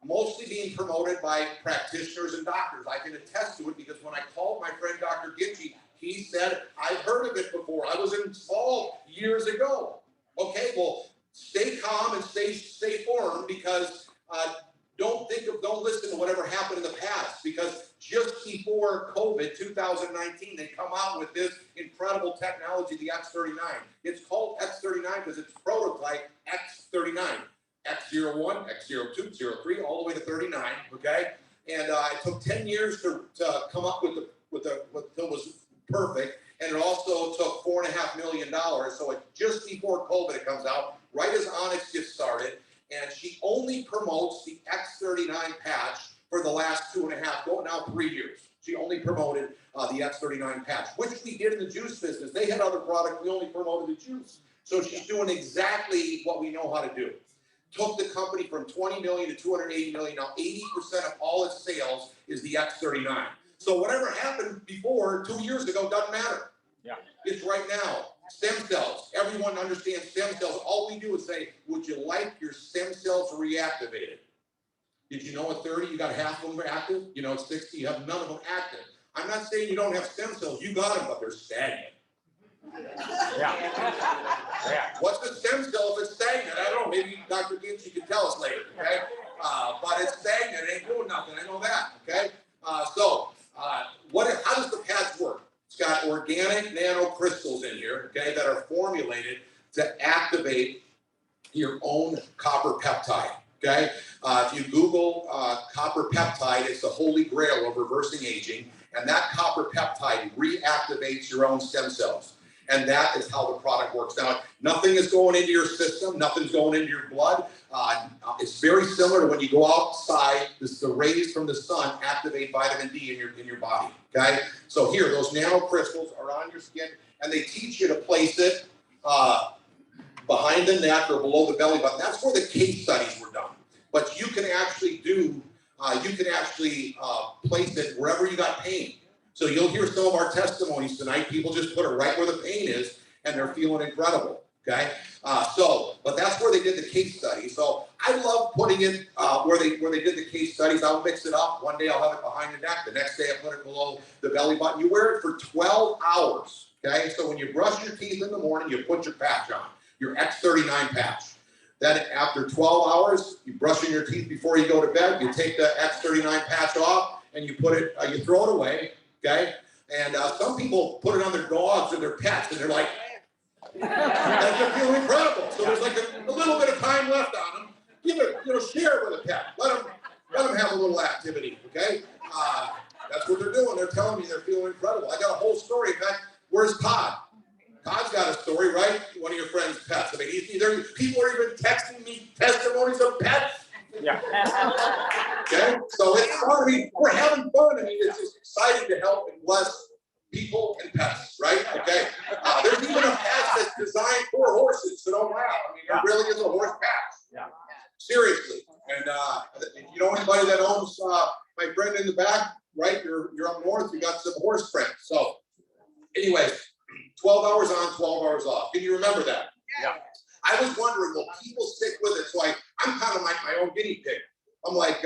mostly being promoted by practitioners and doctors. I can attest to it because when I called my friend Dr. Gitchie, he said, I've heard of it before. I was involved years ago. Okay, well, stay calm and stay firm because don't listen to whatever happened in the past, because just before COVID, 2019, they come out with this incredible technology, the X39. It's called X39 because it's prototype X39, X01, X02, 03, all the way to 39, okay? And it took 10 years to come up with what was perfect, and it also took $4.5 million. So just before COVID, it comes out, right as Onyx gets started, and she only promotes the X39 patch for the last 3 years. She only promoted the X39 patch, which we did in the juice business. They had other products, we only promoted the juice. So she's doing exactly what we know how to do. Took the company from 20 million to 280 million. Now 80% of all its sales is the X39. So whatever happened before 2 years ago doesn't matter. Yeah. It's right now. Stem cells. Everyone understands stem cells. All we do is say, would you like your stem cells reactivated? Did you know at 30 you got half of them active? You know, at 60 you have none of them active. I'm not saying you don't have stem cells. You got them, but they're stagnant. Yeah. What's the stem cell if it's stagnant? I don't know. Maybe Dr. Gitchie can tell us later. Okay. But it's stagnant. It ain't doing nothing. I know that. Okay. How does the patch work? It's got organic nanocrystals in here, okay, that are formulated to activate your own copper peptide, okay? If you Google copper peptide, it's the holy grail of reversing aging, and that copper peptide reactivates your own stem cells. And that is how the product works. Now, nothing is going into your system, nothing's going into your blood. It's very similar to when you go outside, the rays from the sun activate vitamin D in your body, okay? So here, those nanocrystals are on your skin, and they teach you to place it behind the neck or below the belly button. That's where the case studies were done. But you can actually place it wherever you got pain. So you'll hear some of our testimonies tonight. People just put it right where the pain is and they're feeling incredible, okay? But that's where they did the case study. So I love putting it where they did the case studies. I'll mix it up. One day I'll have it behind the neck. The next day I put it below the belly button. You wear it for 12 hours, okay? So when you brush your teeth in the morning, you put your patch on, your X39 patch. Then after 12 hours, you brushing your teeth before you go to bed, you take the X39 patch off and you put it, you throw it away, okay? And some people put it on their dogs or their pets and they're like, they feel incredible. So there's like a little bit of time left on them. Give it, share it with a pet. Let them have a little activity, okay? That's what they're doing. They're telling me they're feeling incredible. I got a whole story. In fact, where's Todd? Todd's got a story, right? One of your friends' pets. I mean, people are even texting me testimonies of pets.
Yeah.
Okay, so it's fun. I mean, we're having fun. I mean, it's just exciting to help and bless people and pets, right? Okay. There's even a patch that's designed for horses, so don't laugh. I mean, there really is a horse patch.
Yeah.
Seriously. And you know anybody that owns my friend in the back, right? You're up north. You got some horse friends. So, anyways, 12 hours on, 12 hours off. Can you remember that?
Yeah.
I was wondering, will people stick with it? So I'm kind of like my own guinea pig. I'm like,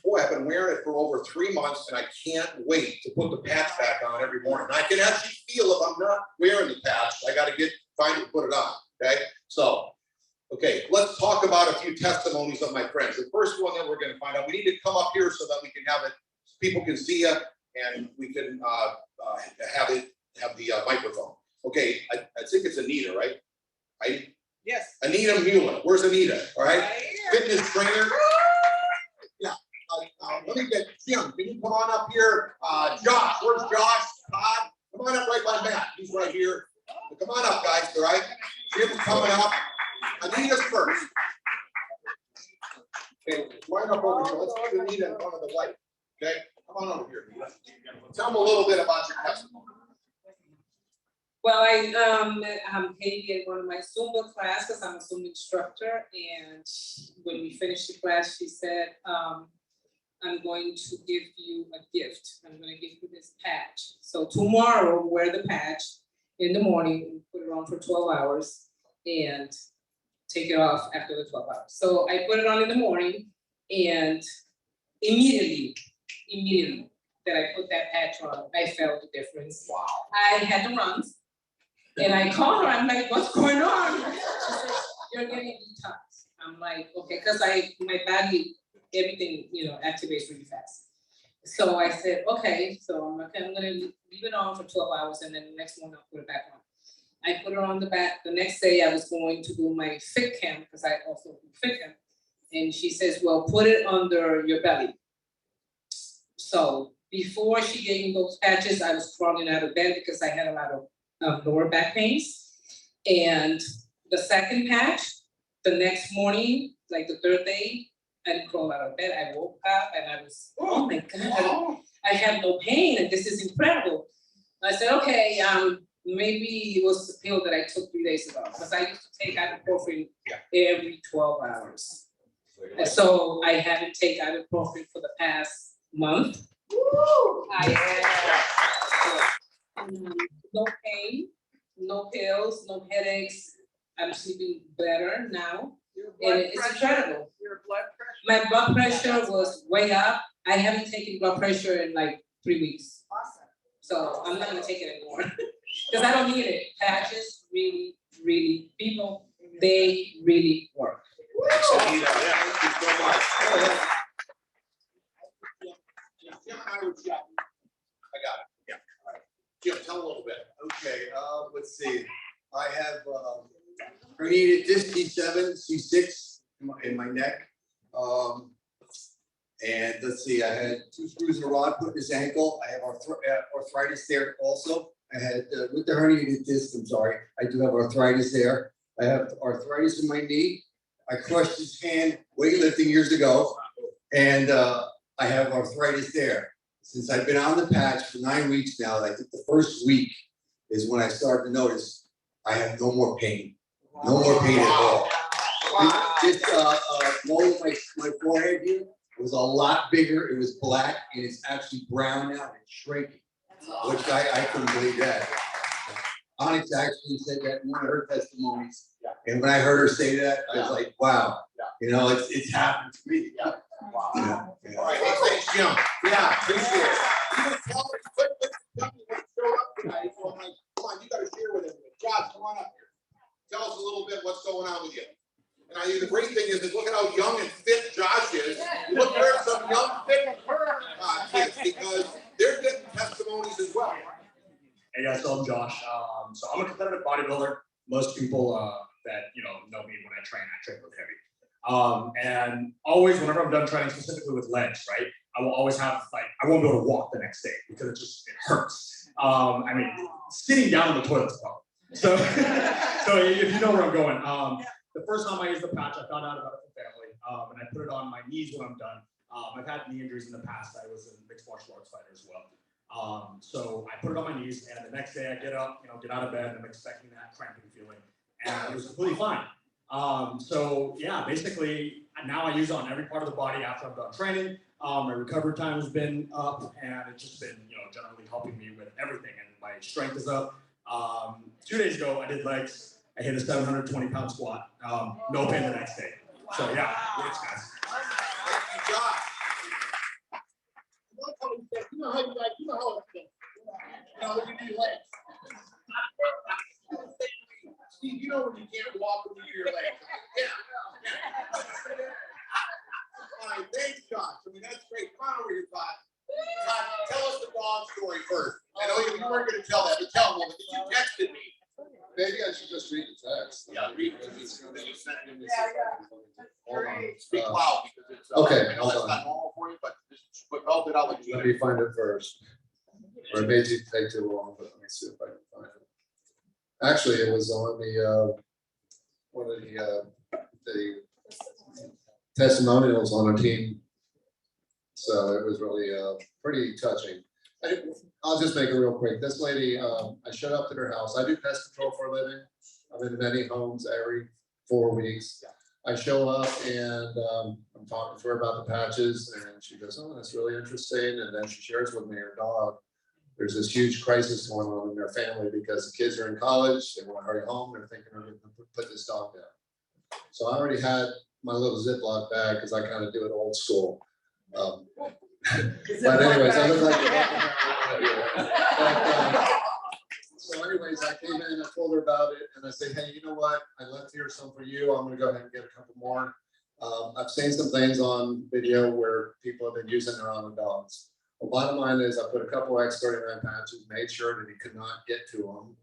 boy, I've been wearing it for over 3 months and I can't wait to put the patch back on every morning. And I can actually feel if I'm not wearing the patch, I got to find it and put it on, okay? So, okay, let's talk about a few testimonies of my friends. The first one that we're going to find out, we need to come up here so that we can have it, people can see you and we can have the microphone. Okay, I think it's Anita, right?
Yes.
Anita Mueller. Where's Anita? All right. Fitness trainer. Yeah. Let me get Jim. Can you come on up here? Josh. Where's Josh? Todd. Come on up right by Matt. He's right here. Come on up, guys. All right. Jim's coming up. Anita's first. Okay. Right up over here. Let's get Anita in front of the light. Okay. Come on over here, Anita. Tell them a little bit about your testimony.
Well, I'm Katie at one of my Zumba classes. I'm a Zumba instructor, and when we finished the class, she said, I'm going to give you a gift. I'm going to give you this patch. So tomorrow, wear the patch in the morning, put it on for 12 hours, and take it off after the 12 hours. So I put it on in the morning, and immediately that I put that patch on, I felt the difference. Wow. I had the runs. And I called her, I'm like, what's going on? She said, you're getting detox. I'm like, okay, because my body, everything, activates really fast. So I said, okay, so I'm gonna leave it on for 12 hours and then the next one I'll put it back on. I put it on the back. The next day I was going to do my fit camp because I also do fit camp. And she says, well, put it under your belly. So before she gave me those patches, I was crawling out of bed because I had a lot of lower back pains. And the second patch, the next morning, like the third day, I didn't crawl out of bed. I woke up and I was, oh my God, I have no pain and this is incredible. I said, okay, maybe it was the pill that I took 3 days ago because I used to take ibuprofen every 12 hours. And so I haven't taken ibuprofen for the past month. I had no pain, no pills, no headaches. I'm sleeping better now. And it's incredible.
Your blood pressure?
My blood pressure was way up. I haven't taken blood pressure in like 3 weeks.
Awesome.
So I'm not gonna take it anymore. Because I don't need it. Patches really, people, they really work.
Thank you so much. Jim and I were chatting. I got it. Yeah. All right. Jim, tell a little bit.
Okay, let's see. I have herniated disc C7, C6 in my neck. And let's see, I had 2 screws in a rod put in his ankle. I have arthritis there also. I had, with the herniated disc, I'm sorry, I do have arthritis there. I have arthritis in my knee. I crushed his hand weightlifting years ago. And I have arthritis there. Since I've been on the patch for 9 weeks now, I think the first week is when I started to notice I have no more pain. No more pain at all. This mole on my forehead here was a lot bigger. It was black and it's actually brown now and it's shrinking. which I couldn't believe that. Onyx actually said that in one of her testimonies. And when I heard her say that, I was like, wow, you know, it's happened to me.
Wow.
Yeah.
All right, hey, thanks, Jim. Yeah, appreciate it. You can tell us quick, tell me what showed up tonight. So I'm like, come on, you gotta share with everybody. Josh, come on up here. Tell us a little bit what's going on with you. And I think the great thing is look at how young and fit Josh is. Look, there's some young, fit kids because they're getting testimonies as well.
Hey guys, so I'm Josh. So I'm a competitive bodybuilder. Most people that know me when I train really heavy. And always, whenever I'm done training, specifically with legs, right, I will always have I won't be able to walk the next day because it hurts. I mean, sitting down on the toilet's a problem. So, so if you know where I'm going, the first time I used the patch, I found out about it from family, and I put it on my knees when I'm done. I've had knee injuries in the past. I was a mixed martial arts fighter as well. So I put it on my knees, and the next day I get up, get out of bed, and I'm expecting that cramping feeling, and it was completely fine. So yeah, basically now I use it on every part of the body after I'm done training. My recovery time has been up, and it's just been generally helping me with everything, and my strength is up. 2 days ago I did legs. I hit a 720-pound squat. No pain the next day. So yeah, it's guys.
Thank you, Josh. You know how you like, you know how it feels. When you do legs. Steve, you know when you can't walk when you do your legs. Yeah. All right, thanks, Josh. I mean, that's great. Come on over here, Todd. Todd, tell us the dog story first. I know you weren't going to tell that, but tell me, because you texted me.
Maybe I should just read the text.
Yeah, read it.
Hold on.
Speak loud because it's
okay,
I know that's not normal for you, but help it out like you.
Let me find it first. Or it may take too long, but let me see if I can find it. Actually, it was on the one of the testimonials on a team. So it was really pretty touching. I'll just make it real quick. This lady, I showed up at her house. I do pest control for a living. I'm in many homes every 4 weeks. I show up and I'm talking to her about the patches, and she goes, "Oh, that's really interesting." And then she shares with me her dog. There's this huge crisis going on in their family because the kids are in college. They want to hurry home. They're thinking they're going to put this dog down. So I already had my little Ziploc bag because I kind of do it old school. But anyways, I look like so anyways, I came in, I told her about it, and I said, "Hey, you know what? I left here some for you. I'm gonna go ahead and get a couple more." I've seen some things on video where people have been using their own dogs. The bottom line is I put a couple X39 patches, made sure that he could not get to them,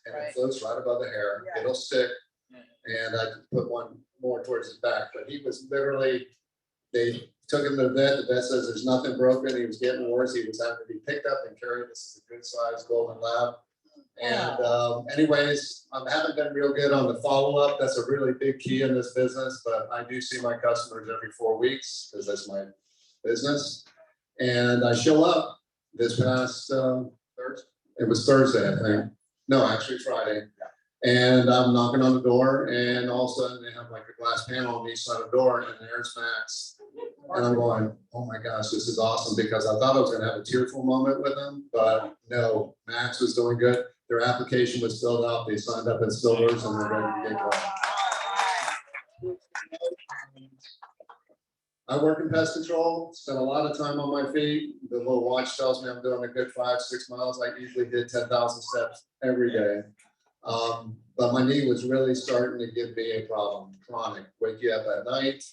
and it floats right above the hair. It'll stick, and I put one more towards his back, but he was literally, they took him to the vet. The vet says there's nothing broken. He was getting worse. He was having to be picked up and carried. This is a good size golden lab. And anyways, I haven't been real good on the follow-up. That's a really big key in this business, but I do see my customers every 4 weeks because that's my business. And I show up this past Thursday. It was Thursday, I think. No, actually Friday. And I'm knocking on the door, and all of a sudden they have like a glass panel on each side of the door, and there's Max. And I'm going, "Oh my gosh, this is awesome," because I thought I was going to have a tearful moment with them, but no, Max was doing good. Their application was filled out. They signed up as silvers, and they're ready to get going. I work in pest control, spend a lot of time on my feet. The little watch tells me I'm doing a good 5-6 miles. I usually did 10,000 steps every day. But my knee was really starting to give me a problem, chronic, wake you up at night.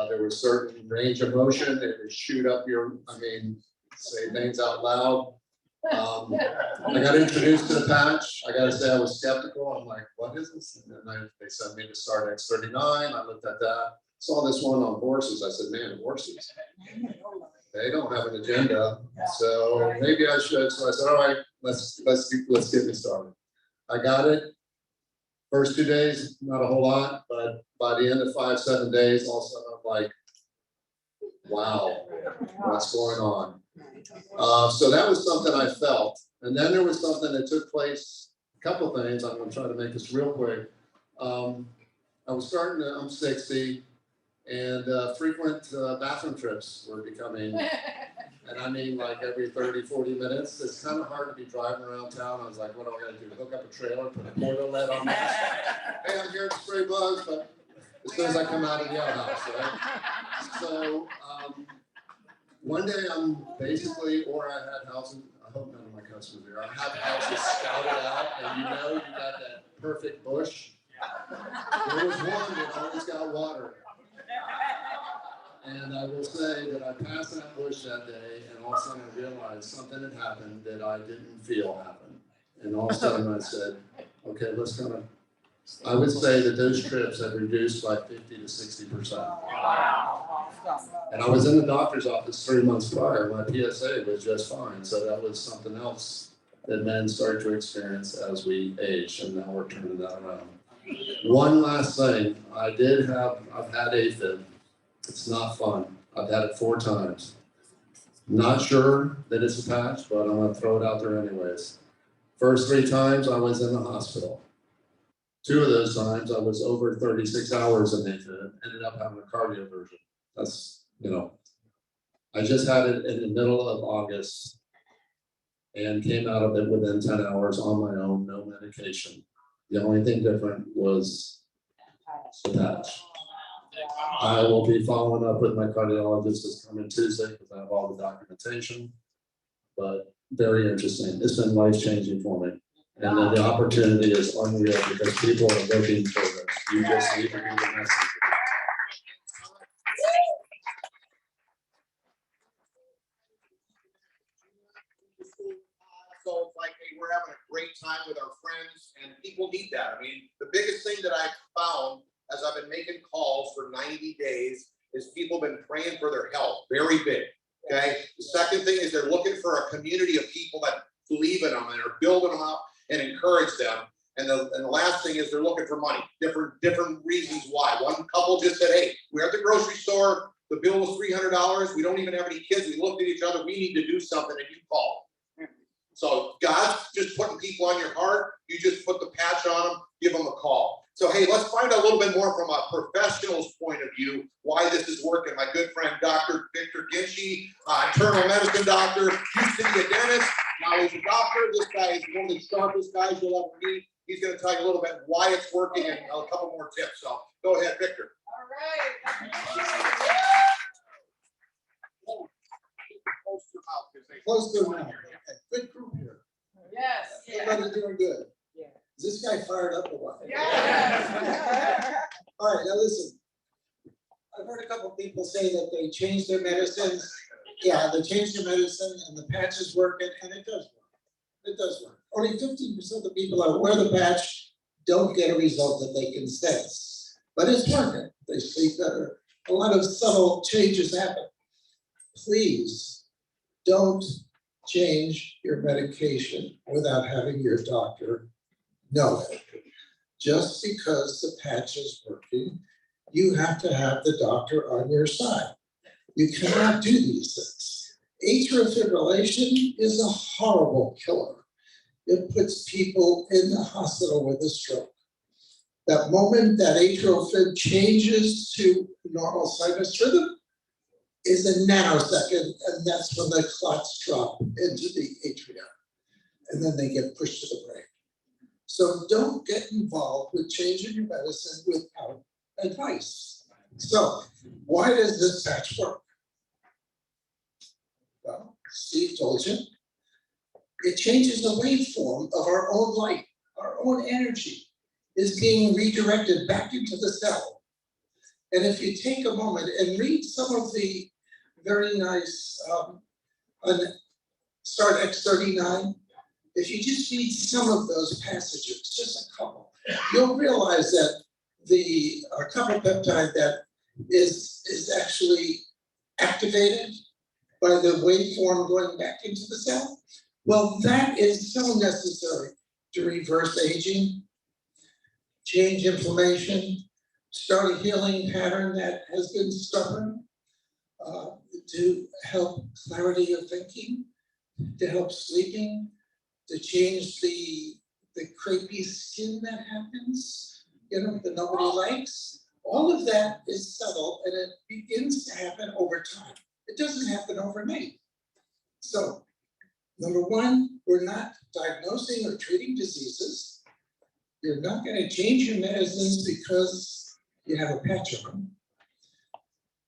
There was certain range of motion. It would shoot up your, say things out loud. I got introduced to the patch. I gotta say I was skeptical. I'm like, "What is this?" And then they sent me to start X39. I looked at that, saw this one on horses. I said, "Man, horses, they don't have an agenda. So maybe I should." So I said, "All right, let's get me started." I got it. First 2 days, not a whole lot, but by the end of 5-7 days, all of a sudden I'm like, "Wow, what's going on?" So that was something I felt. And then there was something that took place, a couple things. I'm going to try to make this real quick. I'm 60,
And frequent bathroom trips were becoming, and I mean like every 30, 40 minutes. It's kind of hard to be driving around town. I was like, what do I gotta do? Hook up a trailer, put a portal lead on that. Hey, I'm here to spray bugs, but as soon as I come out of the outhouse, right? So one day I'm basically, or I had houses, I hope none of my customers are here. I have houses scouted out, and you know you got that perfect bush. There was one that always got water. And I will say that I passed that bush that day, and all of a sudden I realized something had happened that I didn't feel happen. And all of a sudden I said, okay, let's kind of, I would say that those trips have reduced by 50 to 60%. And I was in the doctor's office 3 months prior. My PSA was just fine. So that was something else that men start to experience as we age, and now we're turning that around. One last thing, I've had AFib. It's not fun. I've had it 4 times. Not sure that it's a patch, but I'm gonna throw it out there anyways. First 3 times I was in the hospital. 2 of those times I was over 36 hours in AFib, ended up having a cardioversion. That's, I just had it in the middle of August and came out of it within 10 hours on my own, no medication. The only thing different was the patch. I will be following up with my cardiologist this coming Tuesday because I have all the documentation. But very interesting. It's been life-changing for me. And then the opportunity is unreal because people are looking for this. You just need to be the message.
So it's like, hey, we're having a great time with our friends, and people need that. I mean, the biggest thing that I found as I've been making calls for 90 days is people have been praying for their health, very big, okay? The second thing is they're looking for a community of people that believe in them and are building them up and encourage them. And the last thing is they're looking for money, different reasons why. One couple just said, hey, we're at the grocery store, the bill was $300, we don't even have any kids, we looked at each other, we need to do something, and you called. So God's just putting people on your heart. You just put the patch on them, give them a call. So, hey, let's find out a little bit more from a professional's point of view, why this is working. My good friend, Dr. Victor Ginchi, internal medicine doctor, used to be a dentist. Now he's a doctor. This guy is one of the sharpest guys you'll ever meet. He's going to tell you a little bit why it's working and a couple more tips. So go ahead, Victor.
All right.
Close to your mouth, because they
Close to your mouth. Good group here.
Yes.
Everybody's doing good.
Yeah.
Is this guy fired up or what?
Yes.
All right, now listen. I've heard a couple of people say that they changed their medicines. Yeah, they changed their medicine and the patch is working, and it does work. It does work. Only 15% of the people that wear the patch don't get a result that they can sense. But it's working. They sleep better. A lot of subtle changes happen. Please don't change your medication without having your doctor know it. Just because the patch is working, you have to have the doctor on your side. You cannot do these things. Atrial fibrillation is a horrible killer. It puts people in the hospital with a stroke. That moment that atrial fib changes to normal sinus rhythm is a nanosecond, and that's when the clots drop into the atria, and then they get pushed to the brain. So don't get involved with changing your medicine without advice. So why does this patch work? Well, Steve told you. It changes the waveform of our own light. Our own energy is being redirected back into the cell. And if you take a moment and read some of the very nice start X39, if you just read some of those passages, just a couple, you'll realize that the copper peptide that is actually activated by the waveform going back into the cell. Well, that is so necessary to reverse aging, change inflammation, start a healing pattern that has been stubborn, to help clarity of thinking, to help sleeping, to change the crepey skin that happens, that nobody likes. All of that is subtle and it begins to happen over time. It doesn't happen overnight. So, number one, we're not diagnosing or treating diseases. You're not going to change your medicines because you have a patch on.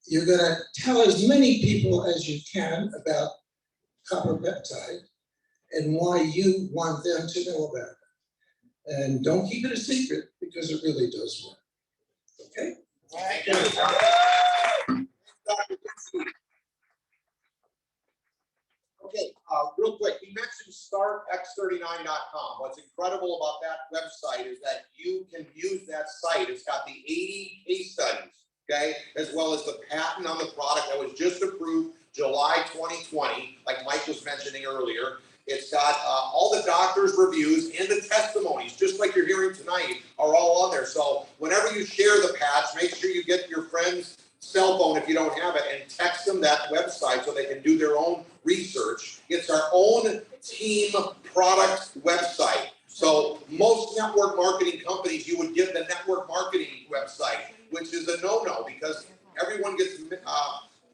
You're going to tell as many people as you can about copper peptide and why you want them to know about it. And don't keep it a secret because it really does work. Okay?
Okay, real quick, you mentioned startx39.com. What's incredible about that website is that you can use that site. It's got the 80 case studies, okay, as well as the patent on the product that was just approved July 2020, like Mike was mentioning earlier. It's got all the doctors' reviews and the testimonies, just like you're hearing tonight, are all on there. So whenever you share the patch, make sure you get your friend's cell phone if you don't have it and text them that website so they can do their own research. It's our own team product website. So most network marketing companies, you would give the network marketing website, which is a no-no because everyone gets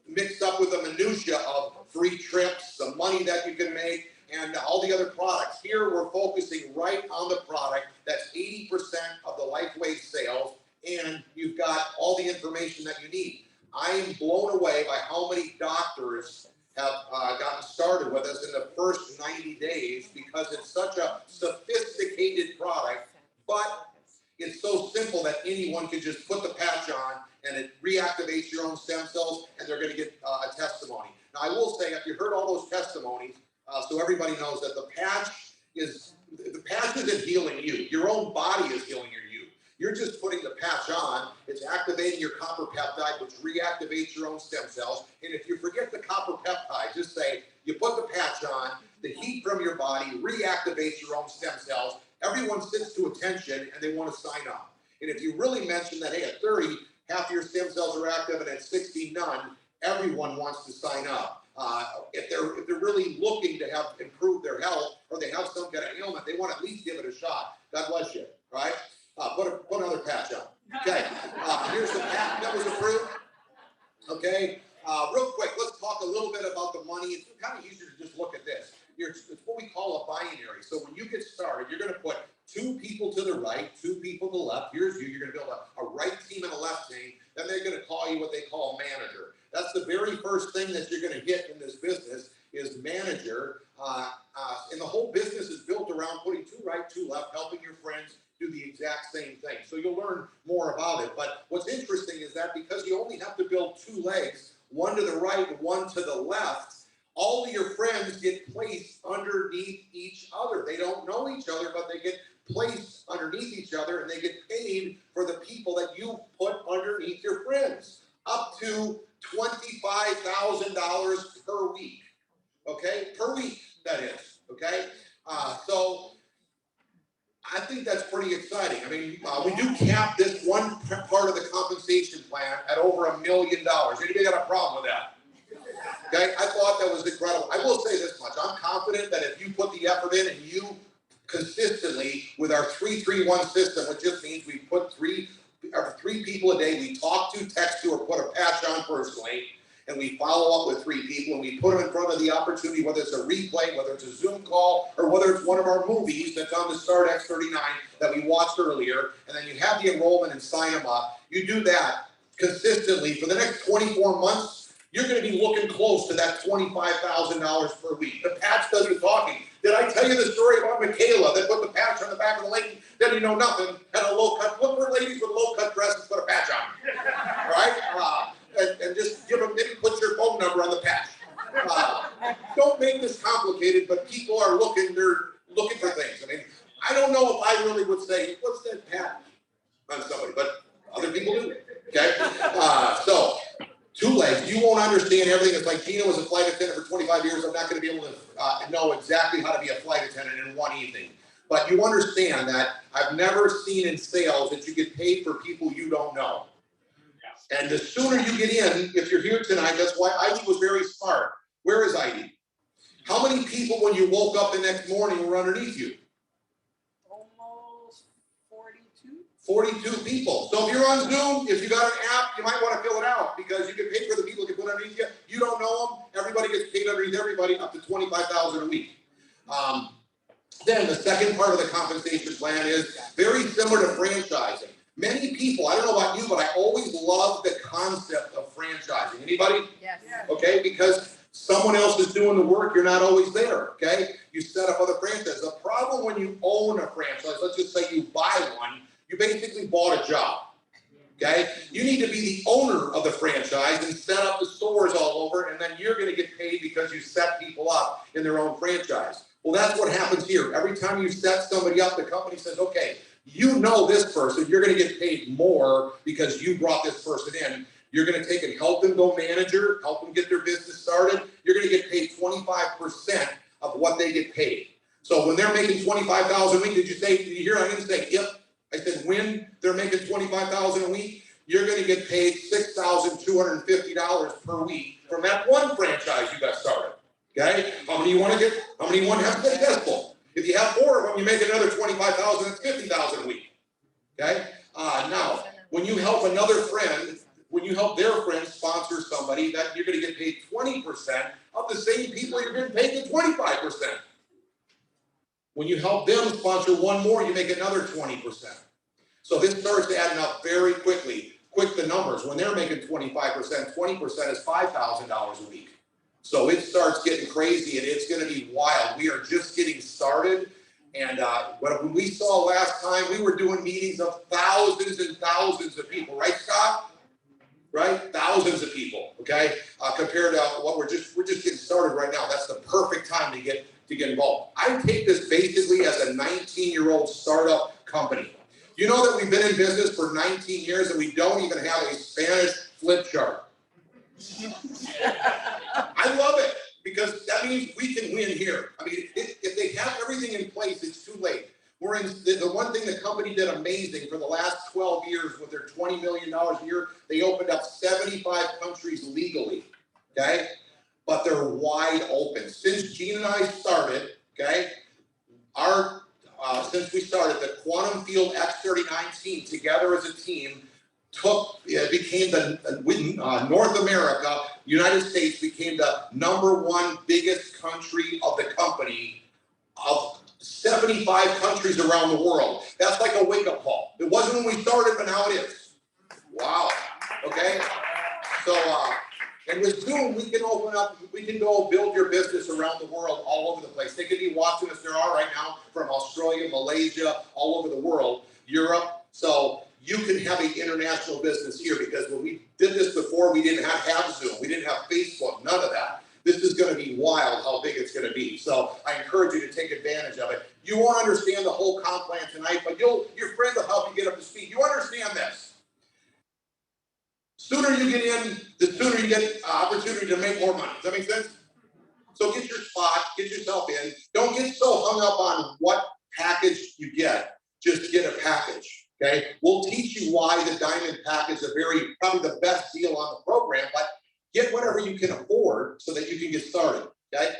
mixed up with the minutia of free trips, the money that you can make, and all the other products. Here, we're focusing right on the product. That's 80% of the LifeWave sales, and you've got all the information that you need. I am blown away by how many doctors have gotten started with us in the first 90 days because it's such a sophisticated product, but it's so simple that anyone can just put the patch on and it reactivates your own stem cells and they're going to get a testimony. Now, I will say, if you heard all those testimonies, so everybody knows that the patch isn't healing you. Your own body is healing you. You're just putting the patch on. It's activating your copper peptide, which reactivates your own stem cells. And if you forget the copper peptide, just say you put the patch on, the heat from your body reactivates your own stem cells. Everyone sits to attention and they want to sign up. And if you really mention that, hey, at 30, half your stem cells are active, and at 60, none, everyone wants to sign up. If they're really looking to have improved their health or they have some kind of ailment, they want to at least give it a shot. God bless you, right? Put another patch on. Okay, here's the patent that was approved. Okay, real quick, let's talk a little bit about the money. It's kind of easier to just look at this. It's what we call a binary. So when you get started, you're going to put 2 people to the right, 2 people to the left. Here's you. You're going to build a right team and a left team. Then they're going to call you what they call a manager. That's the very first thing that you're going to get in this business is manager. And the whole business is built around putting 2 right, 2 left, helping your friends do the exact same thing. So you'll learn more about it. But what's interesting is that because you only have to build 2 legs, one to the right and one to the left, all of your friends get placed underneath each other. They don't know each other, but they get placed underneath each other and they get paid for the people that you put underneath your friends, up to $25,000 per week. Okay, per week, that is. Okay, so I think that's pretty exciting. I mean, we do cap this one part of the compensation plan at over $1 million. Anybody got a problem with that? Okay, I thought that was incredible. I will say this much. I'm confident that if you put the effort in and you consistently, with our 3-3-1 system, which just means we put three people a day, we talk to, text to, or put a patch on personally, and we follow up with 3 people, and we put them in front of the opportunity, whether it's a replay, whether it's a Zoom call, or whether it's one of our movies that's on the Start X39 that we watched earlier, and then you have the enrollment and sign them up. You do that consistently for the next 24 months, you're going to be looking close to that $25,000 per week. The patch does the talking. Did I tell you the story about Michaela that put the patch on the back of the lady? Didn't know nothing, had a low cut. Look for ladies with low cut dresses, put a patch on. Right? And just give them, maybe put your phone number on the patch. Don't make this complicated, but people are looking, they're looking for things. I mean, I don't know if I really would say, what's that patch on somebody, but other people do. Okay? So, 2 legs, you won't understand everything. It's like Gina was a flight attendant for 25 years. I'm not going to be able to know exactly how to be a flight attendant in one evening. But you understand that I've never seen in sales that you get paid for people you don't know. And the sooner you get in, if you're here tonight, that's why Ivy was very smart. Where is Ivy? How many people, when you woke up the next morning, were underneath you?
Almost 42.
42 people. So if you're on Zoom, if you got an app, you might want to fill it out because you can pay for the people who can put underneath you. You don't know them. Everybody gets paid underneath everybody up to $25,000 a week. Then the second part of the compensation plan is very similar to franchising. Many people, I don't know about you, but I always love the concept of franchising. Anybody?
Yes.
Okay, because someone else is doing the work, you're not always there, okay? You set up other franchises. The problem when you own a franchise, let's just say you buy one, you basically bought a job, okay? You need to be the owner of the franchise and set up the stores all over, and then you're gonna get paid because you set people up in their own franchise. Well, that's what happens here. Every time you set somebody up, the company says, okay, you know this person, you're gonna get paid more because you brought this person in. You're gonna take and help them go manager, help them get their business started. You're gonna get paid 25% of what they get paid. So when they're making $25,000 a week, did you hear? I didn't say if. I said when they're making $25,000 a week, you're gonna get paid $6,250 per week from that one franchise you got started. Okay? How many you want to get? How many you want to have successful? If you have 4 of them, you make another $25,000. That's $50,000 a week. Okay? Now, when you help another friend, when you help their friend sponsor somebody, that you're going to get paid 20% of the same people you're getting paid the 25%. When you help them sponsor one more, you make another 20%. So this starts adding up very quickly. Quick the numbers. When they're making 25%, 20% is $5,000 a week. So it starts getting crazy and it's going to be wild. We are just getting started. And when we saw last time, we were doing meetings of thousands and thousands of people, right, Scott? Right? Thousands of people, okay? Compared to what we're just getting started right now. That's the perfect time to get involved. I take this basically as a 19-year-old startup company. You know that we've been in business for 19 years and we don't even have a Spanish flip chart. I love it because that means we can win here. I mean, if they have everything in place, it's too late. We're in the one thing the company did amazing for the last 12 years with their $20 million a year, they opened up 75 countries legally, okay? But they're wide open. Since Gina and I started, okay, since we started, the Quantum Field X39 team together as a team became North America, United States became the #1 biggest country of the company of 75 countries around the world. That's like a wake-up call. It wasn't when we started, but now it is. Wow. Okay. So, and with Zoom, we can open up, we can go build your business around the world, all over the place. They could be watching us. There are right now from Australia, Malaysia, all over the world, Europe. So you can have an international business here because when we did this before, we didn't have Zoom. We didn't have Facebook, none of that. This is going to be wild how big it's going to be. So I encourage you to take advantage of it. You won't understand the whole comp plan tonight, but your friend will help you get up to speed. You understand this. Sooner you get in, the sooner you get opportunity to make more money. Does that make sense? So get your spot, get yourself in. Don't get so hung up on what package you get. Just get a package. Okay, we'll teach you why the diamond package is probably the best deal on the program, but get whatever you can afford so that you can get started. Okay.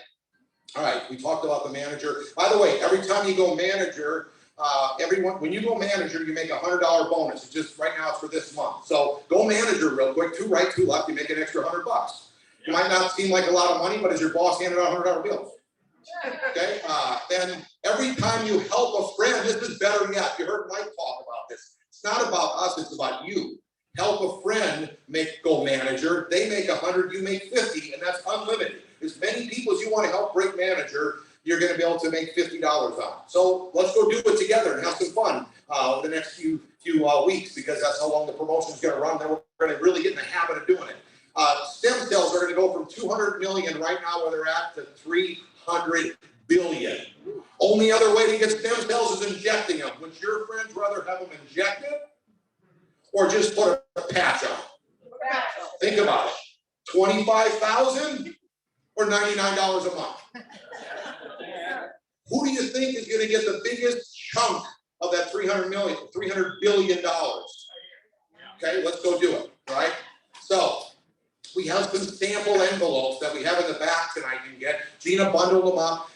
All right. We talked about the manager. By the way, every time you go manager, when you go manager, you make a $100 bonus. It's just right now it's for this month. So go manager real quick. 2 right, 2 left. You make an extra $100. It might not seem like a lot of money, but as your boss handed out $100 bills. Okay. Then every time you help a friend, this is better yet. You heard Mike talk about this. It's not about us. It's about you. Help a friend go manager. They make 100, you make 50, and that's unlimited. As many people as you want to help break manager, you're going to be able to make $50 on. So let's go do it together and have some fun over the next few weeks because that's how long the promotion is going to run. Then we're going to really get in the habit of doing it. Stem cells are going to go from 200 million right now where they're at to 300 billion. Only other way to get stem cells is injecting them. Would your friends rather have them injected or just put a patch on? Think about it. 25,000 or $99 a month? Who do you think is going to get the biggest chunk of that $300 billion? Okay, let's go do it, right? So we have some sample envelopes that we have in the back tonight you can get. Gina bundled them up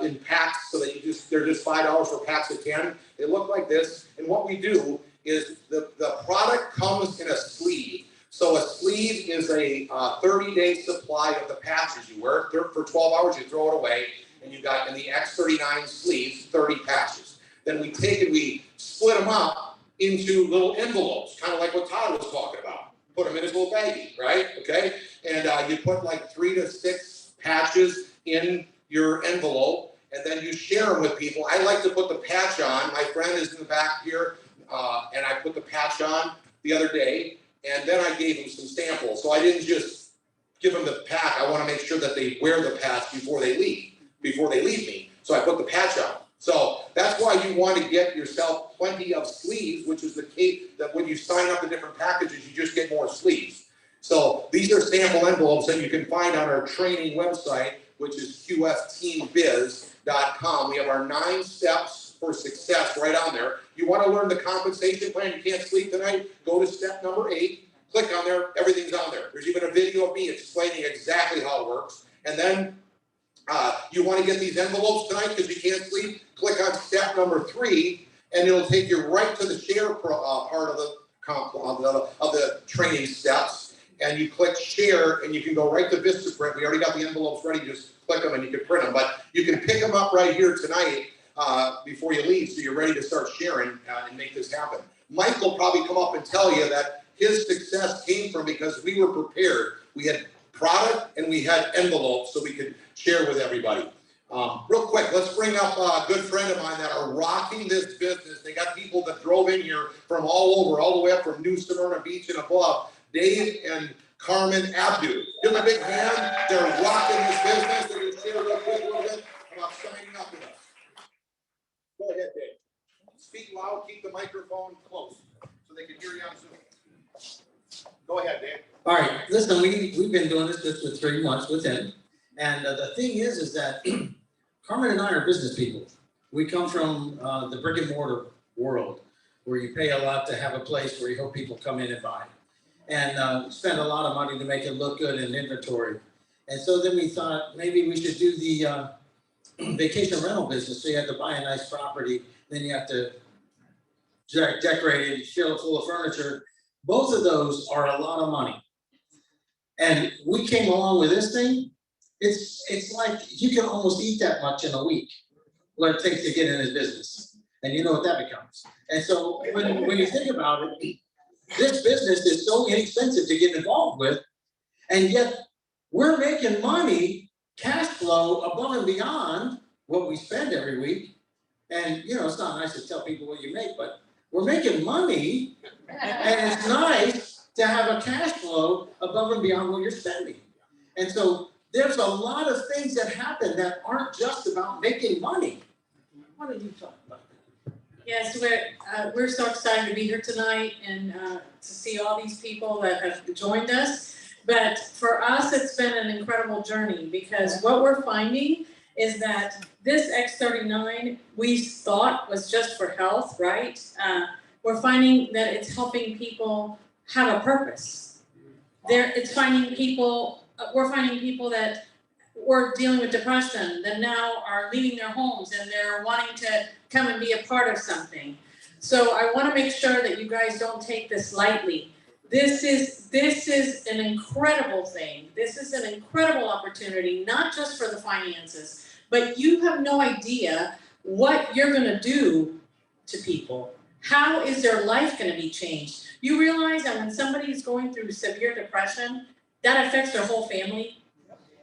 in packs so that they're just $5 for packs of 10. They look like this. And what we do is the product comes in a sleeve. So a sleeve is a 30-day supply of the patches. You wear it for 12 hours, you throw it away, and you got in the X39 sleeves 30 patches. Then we take and we split them up into little envelopes, kind of like what Todd was talking about. Put them in his little baggie, right? Okay, and you put like 3 to 6 patches in your envelope, and then you share them with people. I like to put the patch on. My friend is in the back here, and I put the patch on the other day, and then I gave him some samples. So I didn't just give them the pack. I want to make sure that they wear the patch before they leave me. So I put the patch on. So that's why you want to get yourself plenty of sleeves, which is the case that when you sign up to different packages, you just get more sleeves. So these are sample envelopes that you can find on our training website, which is qfteambiz.com. We have our 9 steps for success right on there. You want to learn the compensation plan, you can't sleep tonight, go to step number 8, click on there, everything's on there. There's even a video of me explaining exactly how it works. And then you want to get these envelopes tonight because you can't sleep, click on step number 3, and it'll take you right to the share part of the training steps. And you click share, and you can go right to Vistaprint. We already got the envelopes ready. Just click them, and you can print them. But you can pick them up right here tonight before you leave, so you're ready to start sharing and make this happen. Mike will probably come up and tell you that his success came from because we were prepared. We had product and we had envelopes so we could share with everybody. Real quick, let's bring up a good friend of mine that are rocking this business. They got people that drove in here from all over, all the way up from New Smyrna Beach and above. Dave and Carmen Abdu. Give them a big hand. They're rocking this business. They're going to share real quick a little bit about signing up with us. Go ahead, Dave. Speak loud, keep the microphone close so they can hear you on Zoom. Go ahead, Dave.
All right, listen, we've been doing this just for 3 months with him. And the thing is that Carmen and I are business people. We come from the brick and mortar world where you pay a lot to have a place where you hope people come in and buy. And spend a lot of money to make it look good in inventory. And so then we thought maybe we should do the vacation rental business. So you have to buy a nice property, then you have to decorate it, fill it full of furniture. Both of those are a lot of money. And we came along with this thing. It's like you can almost eat that much in a week, what it takes to get in this business. And you know what that becomes. And so when you think about it, this business is so inexpensive to get involved with, and yet we're making money, cash flow above and beyond what we spend every week. And you know, it's not nice to tell people what you make, but we're making money, and it's nice to have a cash flow above and beyond what you're spending. And so there's a lot of things that happen that aren't just about making money. What are you talking about?
Yes, we're so excited to be here tonight and to see all these people that have joined us. But for us, it's been an incredible journey because what we're finding is that this X39 we thought was just for health, right? We're finding that it's helping people have a purpose. We're finding people that were dealing with depression that now are leaving their homes and they're wanting to come and be a part of something. So I want to make sure that you guys don't take this lightly. This is an incredible thing. This is an incredible opportunity, not just for the finances, but you have no idea what you're going to do to people. How is their life going to be changed? You realize that when somebody is going through severe depression, that affects their whole family.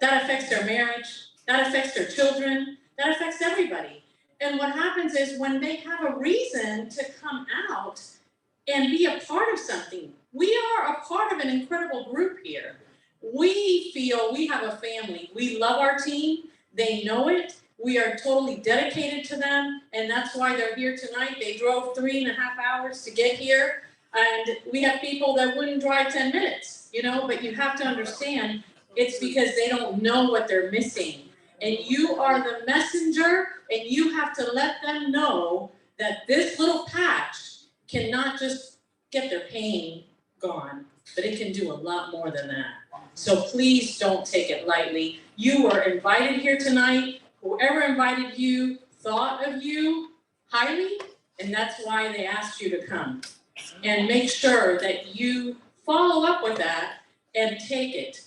That affects their marriage, that affects their children, that affects everybody. And what happens is when they have a reason to come out and be a part of something, we are a part of an incredible group here. We feel we have a family. We love our team, they know it, we are totally dedicated to them, and that's why they're here tonight. They drove 3.5 hours to get here, and we have people that wouldn't drive 10 minutes, you know, but you have to understand it's because they don't know what they're missing. And you are the messenger, and you have to let them know that this little patch cannot just get their pain gone, but it can do a lot more than that. So please don't take it lightly. You were invited here tonight. Whoever invited you thought of you highly, and that's why they asked you to come. And make sure that you follow up with that and take it.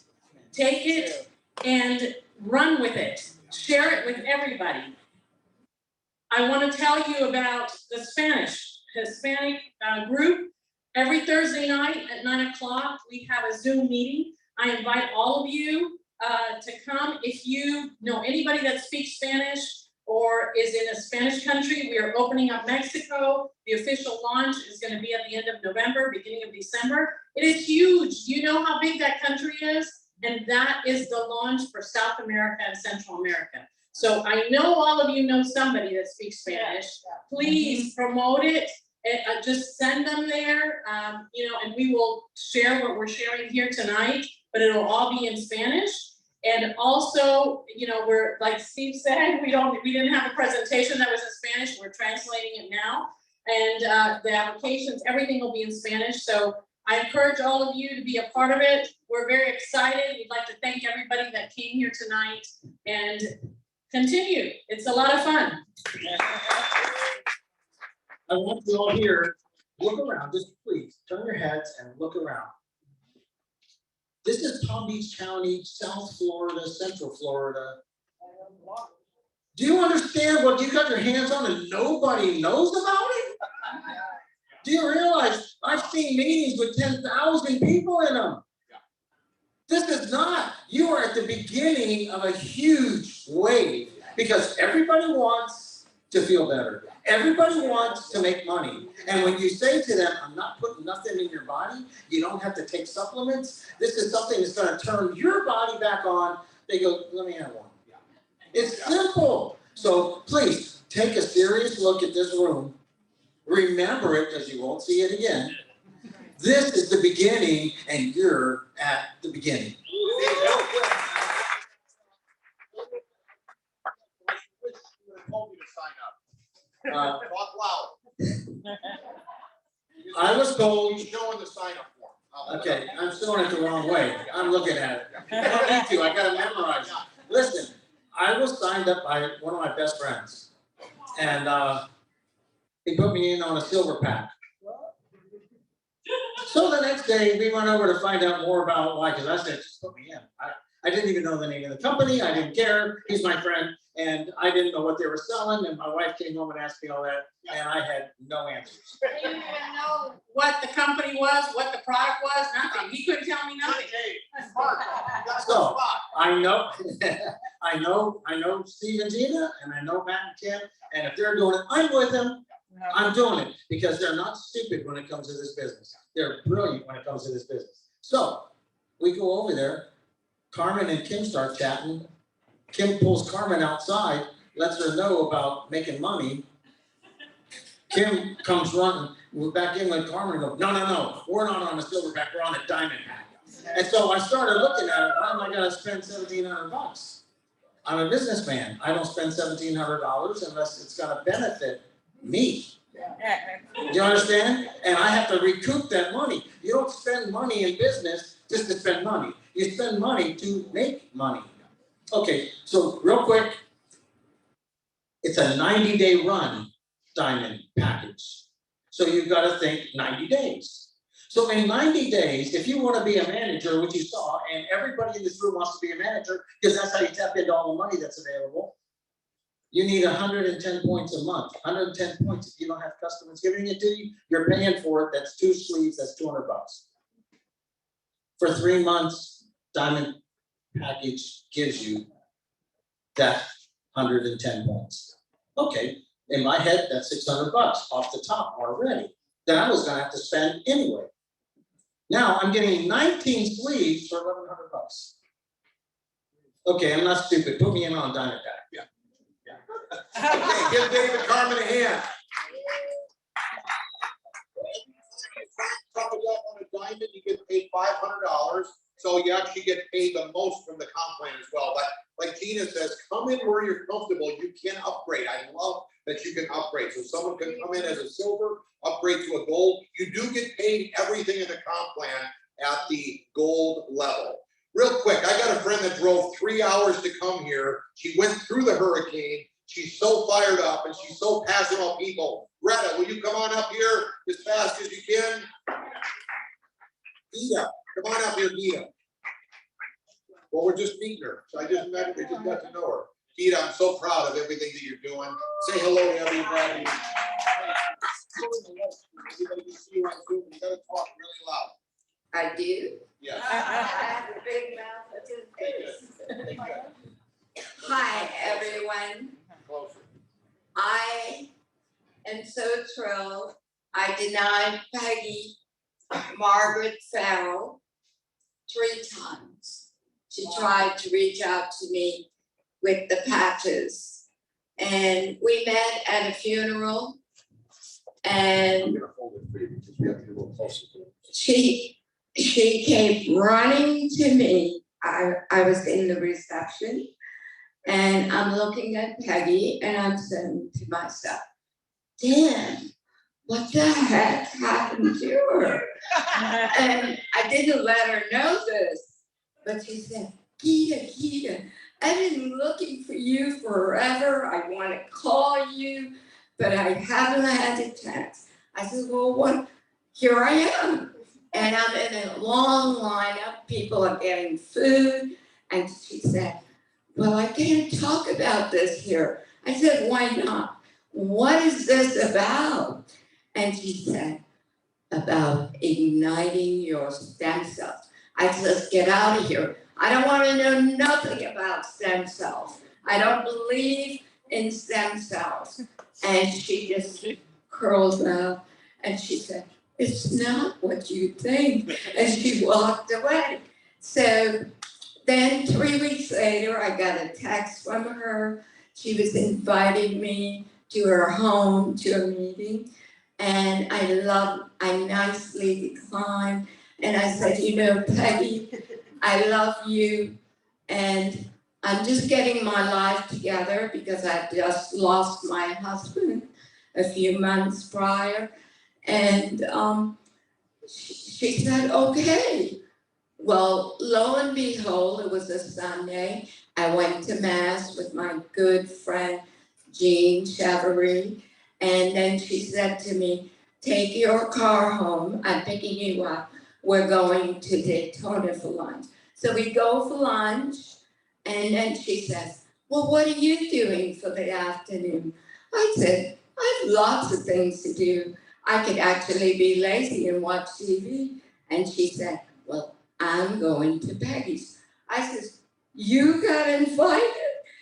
Take it and run with it. Share it with everybody. I want to tell you about the Hispanic group. Every Thursday night at 9 o'clock, we have a Zoom meeting. I invite all of you to come. If you know anybody that speaks Spanish or is in a Spanish country, we are opening up Mexico. The official launch is going to be at the end of November, beginning of December. It is huge. You know how big that country is? And that is the launch for South America and Central America. So I know all of you know somebody that speaks Spanish. Please promote it. Just send them there, you know, and we will share what we're sharing here tonight, but it'll all be in Spanish. And also, you know, we're, like Steve said, we didn't have a presentation that was in Spanish. We're translating it now. And the applications, everything will be in Spanish. So I encourage all of you to be a part of it. We're very excited. We'd like to thank everybody that came here tonight and continue. It's a lot of fun.
I want you all here, look around, just please turn your heads and look around. This is Palm Beach County, South Florida, Central Florida. Do you understand what you got your hands on and nobody knows about it? Do you realize I've seen meetings with 10,000 people in them? This is not, you are at the beginning of a huge wave because everybody wants to feel better. Everybody wants to make money. And when you say to them, I'm not putting nothing in your body, you don't have to take supplements, this is something that's gonna turn your body back on, they go, let me have one. It's simple. So please take a serious look at this room. Remember it because you won't see it again. This is the beginning and you're at the beginning.
Talk loud.
I was told.
He's showing the sign up form.
Okay, I'm showing it the wrong way. I'm looking at it. I don't need to, I gotta memorize it. Listen, I was signed up by one of my best friends. And he put me in on a silver pack. So the next day, we went over to find out more about why, because I said, just put me in. I didn't even know the name of the company, I didn't care, he's my friend, and I didn't know what they were selling, and my wife came home and asked me all that, and I had no answers.
I didn't even know what the company was, what the product was, nothing. He couldn't tell me nothing.
So, I know Steve and Gina, and I know Matt and Kim, and if they're doing it, I'm with them. I'm doing it, because they're not stupid when it comes to this business. They're brilliant when it comes to this business. So, we go over there, Carmen and Kim start chatting. Kim pulls Carmen outside, lets her know about making money. Kim comes running, we're back in with Carmen and go, no, we're not on a silverback, we're on a diamond pack. And so I started looking at it, why am I gonna spend $1,700? I'm a businessman, I don't spend $1,700 unless it's gonna benefit me. Do you understand? And I have to recoup that money. You don't spend money in business just to spend money. You spend money to make money. Okay, so real quick, it's a 90-day run diamond package. So you've got to think 90 days. So in 90 days, if you want to be a manager, which you saw, and everybody in this room wants to be a manager, because that's how you tap into all the money that's available, you need 110 points a month. 110 points. If you don't have customers giving it to you, you're paying for it. That's 2 sleeves, that's $200. For 3 months, diamond package gives you that 110 points. Okay, in my head, that's $600 off the top already. That I was gonna have to spend anyway. Now I'm getting 19 sleeves for $1,100. Okay, I'm not stupid. Put me in on diamond pack. Yeah.
Okay, give David Carmen a hand. Top it up on a diamond, you get paid $500. So you actually get paid the most from the comp plan as well. But like Gina says, come in where you're comfortable. You can upgrade. I love that you can upgrade. So someone can come in as a silver, upgrade to a gold. You do get paid everything in the comp plan at the gold level. Real quick, I got a friend that drove 3 hours to come here. She went through the hurricane. She's so fired up and she's so passionate about people. Greta, will you come on up here as fast as you can? Gita, come on up here, Gita. Well, we're just meeting her, so I just got to know her. Gita, I'm so proud of everything that you're doing. Say hello to everybody. Everybody can see you on Zoom. You gotta talk really loud.
I do.
Yeah.
I have a big mouth, but just face. Hi, everyone.
Closer.
I am so thrilled. I denied Peggy Margaret Farrell 3 times. She tried to reach out to me with the patches. And we met at a funeral. And
I'm gonna hold it for you because we have to get a little closer to it.
she came running to me. I was in the reception and I'm looking at Peggy and I'm saying to myself, damn, what the heck happened to her? And I didn't let her know this, but she said, Gita, I've been looking for you forever. I want to call you, but I haven't had a chance. I said, well, what? Here I am. And I'm in a long lineup. People are getting food. And she said, well, I can't talk about this here. I said, why not? What is this about? And she said, about igniting your stem cells. I said, let's get out of here. I don't want to know nothing about stem cells. I don't believe in stem cells. And she just curled up and she said, it's not what you think. And she walked away. So then 3 weeks later, I got a text from her. She was inviting me to her home to a meeting. And I nicely declined. And I said, you know, Peggy, I love you. And I'm just getting my life together because I just lost my husband a few months prior. And she said, okay. Well, lo and behold, it was a Sunday. I went to Mass with my good friend, Jean Chevery. And then she said to me, take your car home. I'm picking you up. We're going to Daytona for lunch. So we go for lunch. And then she says, well, what are you doing for the afternoon? I said, I have lots of things to do. I could actually be lazy and watch TV. And she said, well, I'm going to Peggy's. I said, you got invited?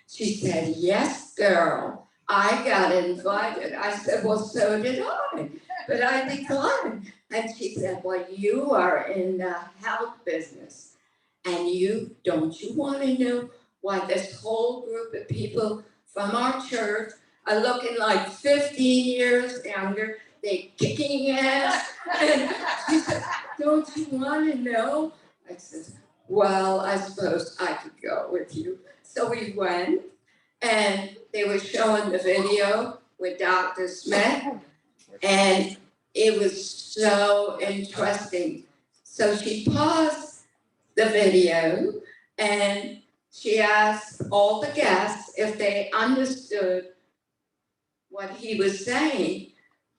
She said, yes, girl, I got invited. I said, well, so did I, but I declined. And she said, well, you are in the health business. And don't you want to know why this whole group of people from our church are looking like 15 years younger? They're kicking ass. And she said, don't you want to know? I said, well, I suppose I could go with you. So we went and they were showing the video with Dr. Smith. And it was so interesting. So she paused the video and she asked all the guests if they understood what he was saying.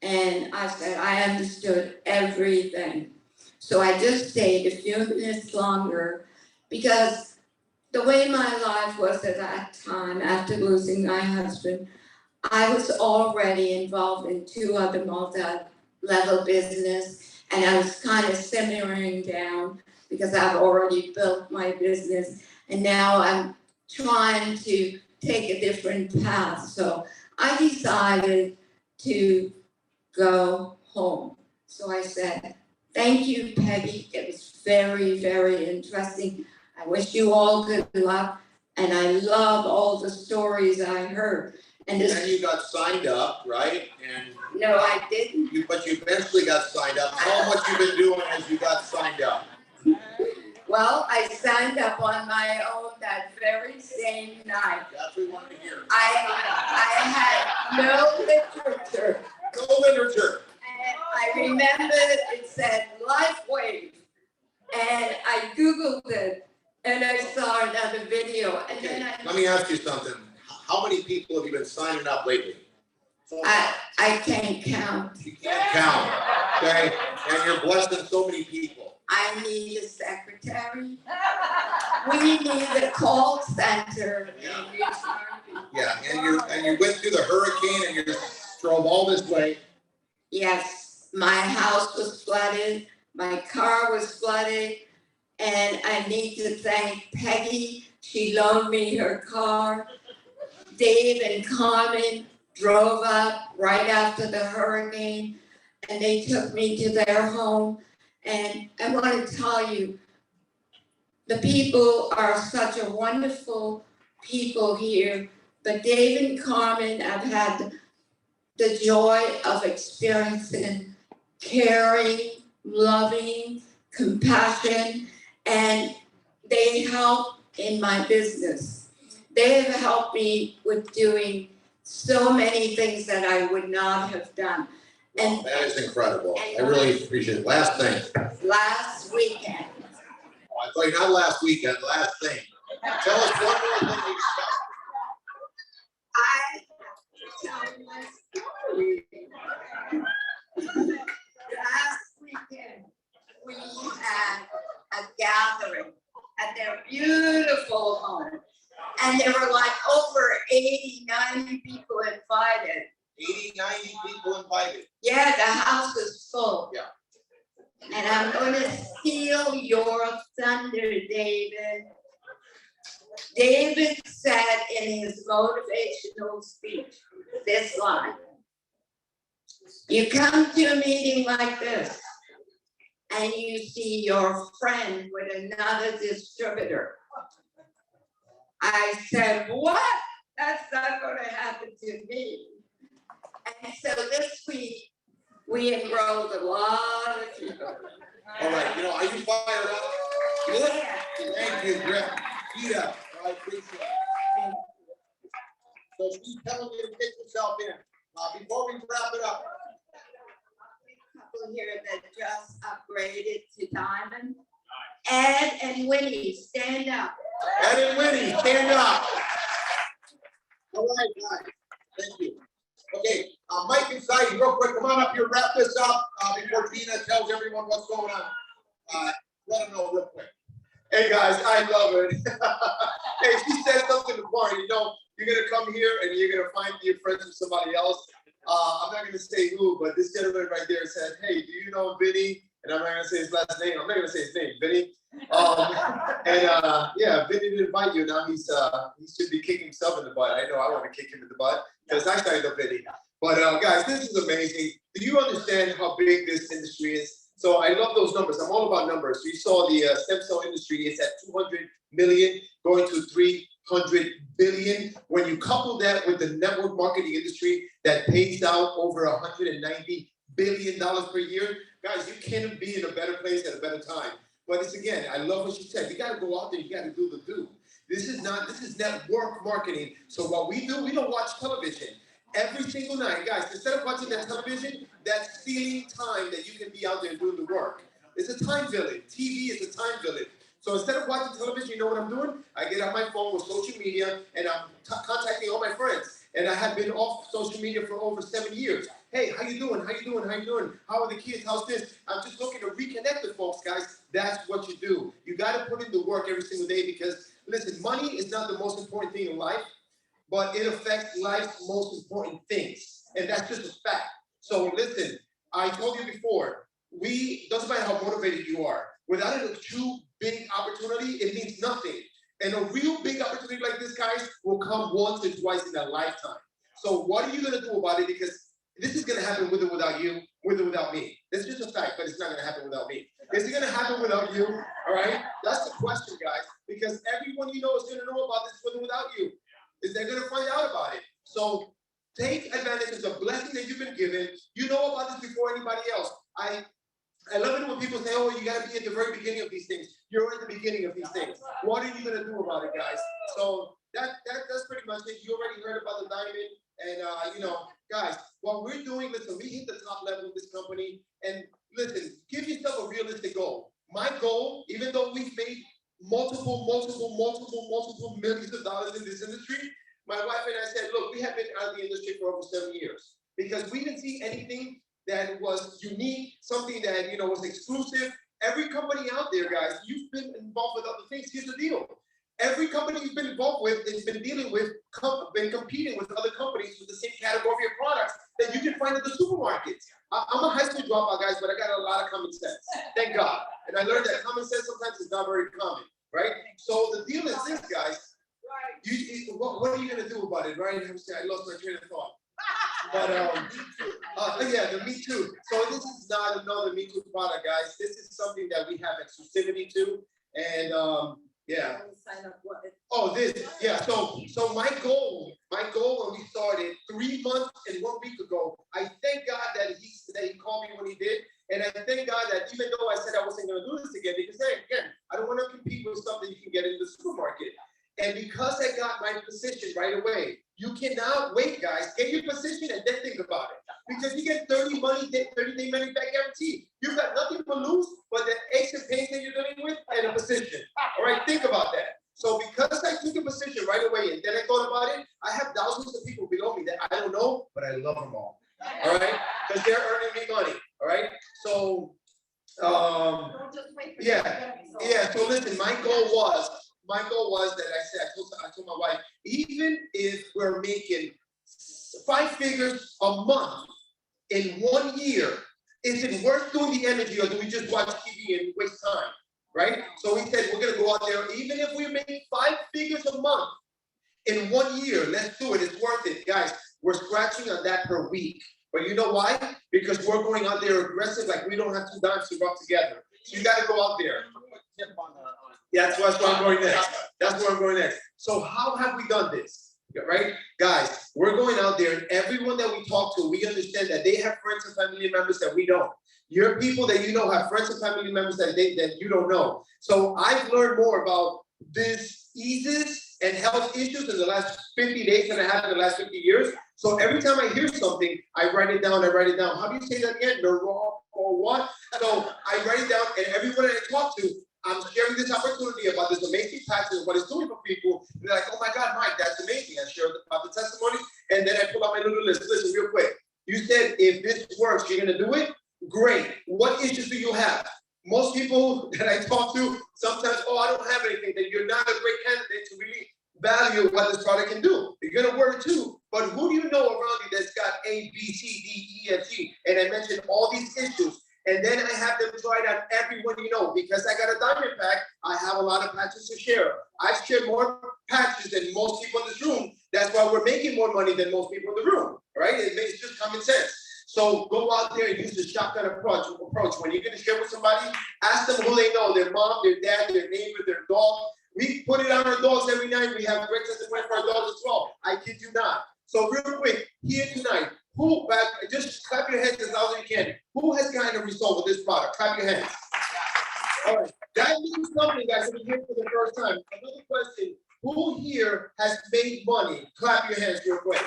And I said, I understood everything. So I just stayed a few minutes longer because the way my life was at that time after losing my husband, I was already involved in 2 other multi-level business and I was kind of simmering down because I've already built my business and now I'm trying to take a different path. So I decided to go home. So I said, thank you, Peggy. It was very, very interesting. I wish you all good luck. And I love all the stories I heard. And
then you got signed up, right? And
no, I didn't.
But you eventually got signed up. Tell them what you've been doing as you got signed up.
Well, I signed up on my own that very same night.
That's what we wanted to hear.
I had no literature.
No literature.
And I remember it said LifeWave. And I Googled it and I saw another video. And
Okay,
then
let me ask you something. How many people have you been signing up lately?
I can't count.
You can't count, okay? And you're blessing so many people.
I need a secretary. We need a call center.
Yeah, and you went through the hurricane and you drove all this way.
Yes, my house was flooded, my car was flooded, and I need to thank Peggy. She loaned me her car. Dave and Carmen drove up right after the hurricane, and they took me to their home. And I want to tell you, the people are such a wonderful people here, but Dave and Carmen, I've had the joy of experiencing caring, loving, compassion, and they help in my business. They have helped me with doing so many things that I would not have done. And
That is incredible. I really appreciate it. Last thing.
last weekend,
I thought not last weekend, last thing. Tell us one more thing you
I have to tell my story. Last weekend, we had a gathering at their beautiful home. And there were like over 80, 90 people invited.
80, 90 people invited.
Yeah, the house was full.
Yeah.
And I'm gonna steal your thunder, David. David said in his motivational speech, this line: you come to a meeting like this and you see your friend with another distributor. I said, what? That's not gonna happen to me. And so this week, we enrolled a lot of people.
All right, are you fired up?
Yeah.
Thank you, Griff. Yeah, I appreciate it. So she's telling you to get yourself in. Before we wrap it up.
Couple here that just upgraded to diamond. Ed and Winnie, stand up.
Ed and Winnie, stand up. All right, guys. Thank you. Okay, Mike and Saeed, real quick, come on up here, wrap this up before Gina tells everyone what's going on. Let them know real quick. Hey guys, I love it. Hey, she said something before, you're gonna come here and you're gonna find your friends with somebody else. I'm not gonna say who, but this gentleman right there said, hey, do you know Vinny? And I'm not gonna say his last name. I'm not gonna say his name, Vinny. Yeah, Vinny didn't invite you. Now he should be kicking himself in the butt. I know I want to kick him in the butt because I started the Vinny. But guys, this is amazing. Do you understand how big this industry is? So I love those numbers. I'm all about numbers. So you saw the stem cell industry is at 200 million, going to 300 billion. When you couple that with the network marketing industry that pays out over $190 billion per year, guys, you can't be in a better place at a better time. But it's again, I love what she said. You got to go out there. You got to do the do. This is network marketing. So what we do, we don't watch television. Every single night, guys, instead of watching that television, that's stealing time that you can be out there doing the work. It's a time village. TV is a time village. So instead of watching television, you know what I'm doing? I get on my phone with social media and I'm contacting all my friends. And I have been off social media for over 7 years. Hey, how you doing? How you doing? How you doing? How are the kids? How's this? I'm just looking to reconnect with folks, guys. That's what you do. You got to put in the work every single day because, listen, money is not the most important thing in life, but it affects life's most important things. And that's just a fact. So listen, I told you before, doesn't matter how motivated you are, without a true big opportunity, it means nothing. And a real big opportunity like this, guys, will come once or twice in a lifetime. So what are you gonna do about it? Because this is gonna happen with or without you, with or without me. It's just a fact, but it's not gonna happen without me. Is it gonna happen without you? All right, that's the question, guys, because everyone you know is gonna know about this with or without you. Is they're gonna find out about it. So take advantage of the blessing that you've been given. You know about this before anybody else. I love it when people say, oh, you gotta be at the very beginning of these things. You're at the beginning of these things. What are you gonna do about it, guys? So that's pretty much it. You already heard about the diamond. And guys, what we're doing, listen, we hit the top level of this company. And listen, give yourself a realistic goal. My goal, even though we've made multiple millions of dollars in this industry,
my wife and I said, look, we have been out of the industry for over 7 years because we didn't see anything that was unique, something that, you know, was exclusive. Every company out there, guys, you've been involved with other things. Here's the deal. Every company you've been involved with has been dealing with, been competing with other companies with the same category of products that you can find at the supermarkets. I'm a high school dropout, guys, but I got a lot of common sense. Thank God. And I learned that common sense sometimes is not very common, right? So the deal is this, guys. What are you gonna do about it, right? I lost my train of thought. But yeah, the Me Too. So this is not another Me Too product, guys. This is something that we have exclusivity to, and yeah. Oh, this, yeah. So my goal when we started 3 months and 1 week ago, I thank God that he called me when he did, and I thank God that even though I said I wasn't going to do this again, because hey, again, I don't want to compete with something you can get in the supermarket. And because I got my position right away, you cannot wait, guys. Get your position and then think about it. Because you get 30-day money back guarantee. You've got nothing to lose but the aches and pains that you're dealing with and a position. All right, think about that. So because I took a position right away and then I thought about it, I have thousands of people below me that I don't know, but I love them all. All right, because they're earning me money. All right, so yeah. So listen, my goal was that I told my wife, even if we're making 5 figures a month in 1 year, is it worth doing the energy or do we just watch TV and waste time, right? So we said we're gonna go out there, even if we make 5 figures a month in 1 year, let's do it, it's worth it. Guys, we're scratching on that per week. But you know why? Because we're going out there aggressive, like we don't have 2 dimes to rub together. So you gotta go out there. Yeah, that's where I'm going next. That's where I'm going next. So how have we done this? Right? Guys, we're going out there and everyone that we talk to, we understand that they have friends and family members that we don't. Your people that you know have friends and family members that you don't know. So I've learned more about diseases and health issues in the last 50 days than I have in the last 50 years. So every time I hear something, I write it down. How do you say that again? Neuro or what? So I write it down and everyone I talk to, I'm sharing this opportunity about this amazing patch and what it's doing for people. They're like, oh my God, Mike, that's amazing. I share about the testimony, and then I pull out my little list. Listen, real quick. You said if this works, you're gonna do it? Great. What issues do you have? Most people that I talk to, sometimes, oh, I don't have anything, then you're not a great candidate to really value what this product can do. You're gonna work too, but who do you know around you that's got A, B, C, D, E, F, G? And I mentioned all these issues. And then I have them try it on everyone you know. Because I got a diamond pack, I have a lot of patches to share. I've shared more patches than most people in this room. That's why we're making more money than most people in the room, right? It's just common sense. So go out there and use the shotgun approach. When you're gonna share with somebody, ask them who they know, their mom, their dad, their neighbor, their dog. We put it on our dogs every night. We have great testimony for our dogs as well. I kid you not. So real quick, here tonight, just clap your hands as loud as you can. Who has gotten a result with this product? Clap your hands. All right, that means something, guys, that here for the first time. Another question, who here has made money? Clap your hands real quick.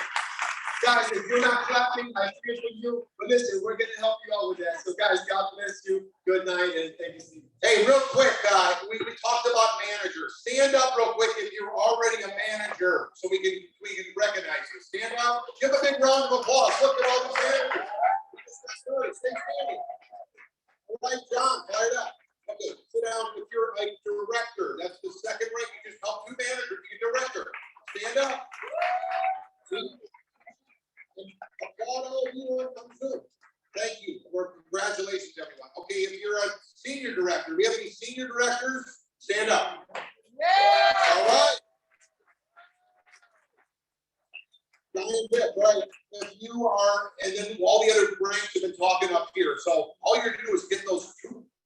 Guys, if you're not clapping, I feel for you. But listen, we're going to help you out with that. So guys, God bless you. Good night, and thank you, Steve.
Hey, real quick, we talked about managers. Stand up real quick if you're already a manager, so we can recognize you. Stand up. Give a big round of applause. Look at all the managers. Stay standing. All right, John, fire it up. Okay, sit down. If you're a director, that's the second rank. You just help 2 managers be a director. Stand up. See? Applaud all of you when it comes through. Thank you. Congratulations, everyone. Okay, if you're a senior director, we have any senior directors? Stand up. Yeah. All right. Right. If you are, and then all the other ranks have been talking up here. So all you're gonna do is get those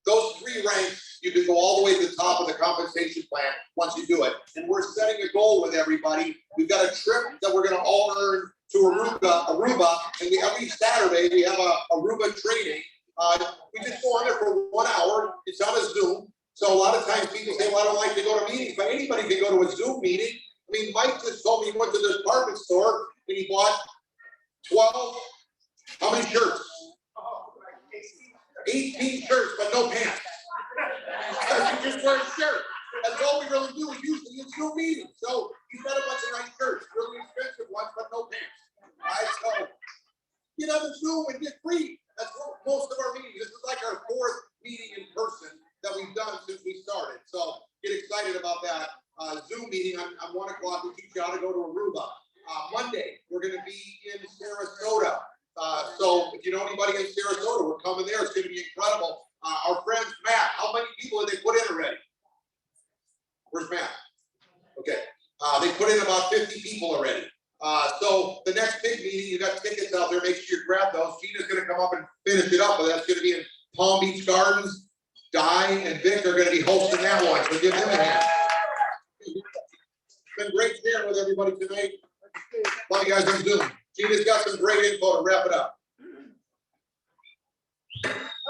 3 ranks. You can go all the way to the top of the compensation plan once you do it. And we're setting a goal with everybody. We've got a trip that we're gonna all earn to Aruba, and every Saturday we have a Aruba training. We just go on there for 1 hour. It's on a Zoom. So a lot of times people say, well, I don't like to go to meetings, but anybody can go to a Zoom meeting. I mean, Mike just told me he went to the department store and he bought 12, how many shirts? 18 shirts, but no pants. You just wear a shirt. That's all we really do is usually in Zoom meetings. So he's got a bunch of nice shirts. Really on the Zoom and get free. That's what most of our meetings. This is like our 4th meeting in person that we've done since we started. So get excited about that Zoom meeting on 1 o'clock. We teach you how to go to Aruba. Monday, we're going to be in Sarasota. So if you know anybody in Sarasota, we're coming there. It's going to be incredible. Our friends, Matt, how many people have they put in already? Where's Matt? Okay. They put in about 50 people already. So the next big meeting, you got tickets out there. Make sure you grab those. Gina's going to come up and finish it up, but that's going to be in Palm Beach Gardens. Di and Vic are going to be hosting that one. So give them a hand. It's been great sharing with everybody tonight. Love you guys on Zoom. Gina's got some great info to wrap it up.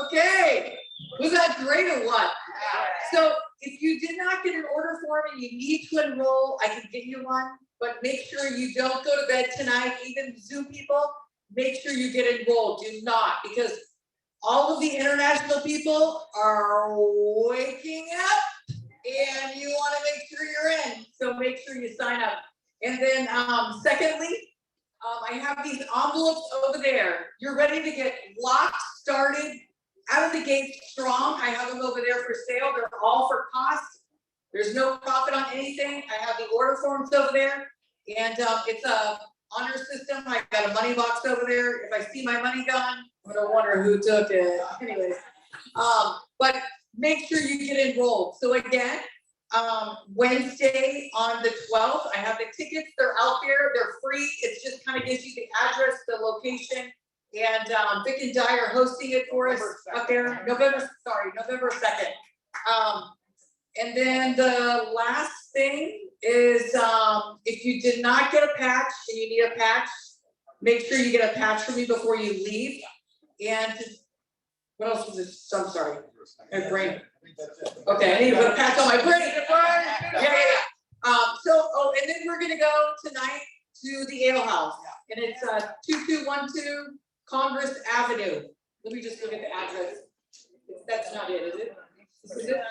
Okay, was that great or what? So if you did not get an order form and you need to enroll, I can get you one, but make sure you don't go to bed tonight. Even Zoom people, make sure you get enrolled. Do not, because all of the international people are waking up and you want to make sure you're in. So make sure you sign up. And then secondly, I have these envelopes over there. You're ready to get locked, started, out of the gate strong. I have them over there for sale. They're all for cost. There's no profit on anything. I have the order forms over there. And it's a honor system. I got a money box over there. If I see my money gone, I'm gonna wonder who took it. Anyways, but make sure you get enrolled. So again, Wednesday on the 12th, I have the tickets. They're out there. They're free. It just kind of gives you the address, the location, and Vic and Di are hosting it for us up there. November 2nd. And then the last thing is if you did not get a patch and you need a patch, make sure you get a patch for me before you leave. And what else was this? I'm sorry. My brain. Okay, I need to put a patch on my brain. Yeah. So, and then we're gonna go tonight to the Ale House, and it's 2212 Congress Avenue. Let me just look at the address. That's not it, is it? This is it?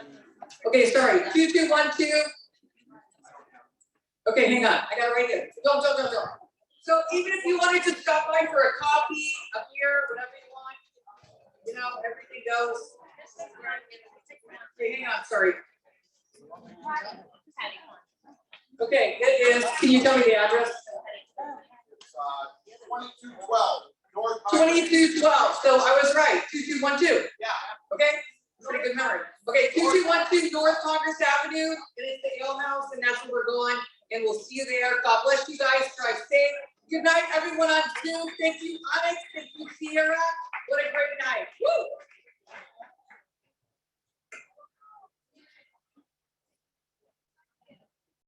Okay, sorry, 2212. Okay, hang on, I got it right here. Go. So even if you wanted to stop by for a coffee, a beer, whatever you want, you know, everything goes. Okay, hang on, sorry. Okay, it is, can you tell me the address?
2212.
2212, so I was right, 2212.
Yeah.
Okay, pretty good memory. Okay, 2212 North Congress Avenue, and it's the Ale House, and that's where we're going, and we'll see you there. God bless you guys, drive safe. Good night, everyone on Zoom. Thank you, Onyx. Thank you, Sierra. What a great night.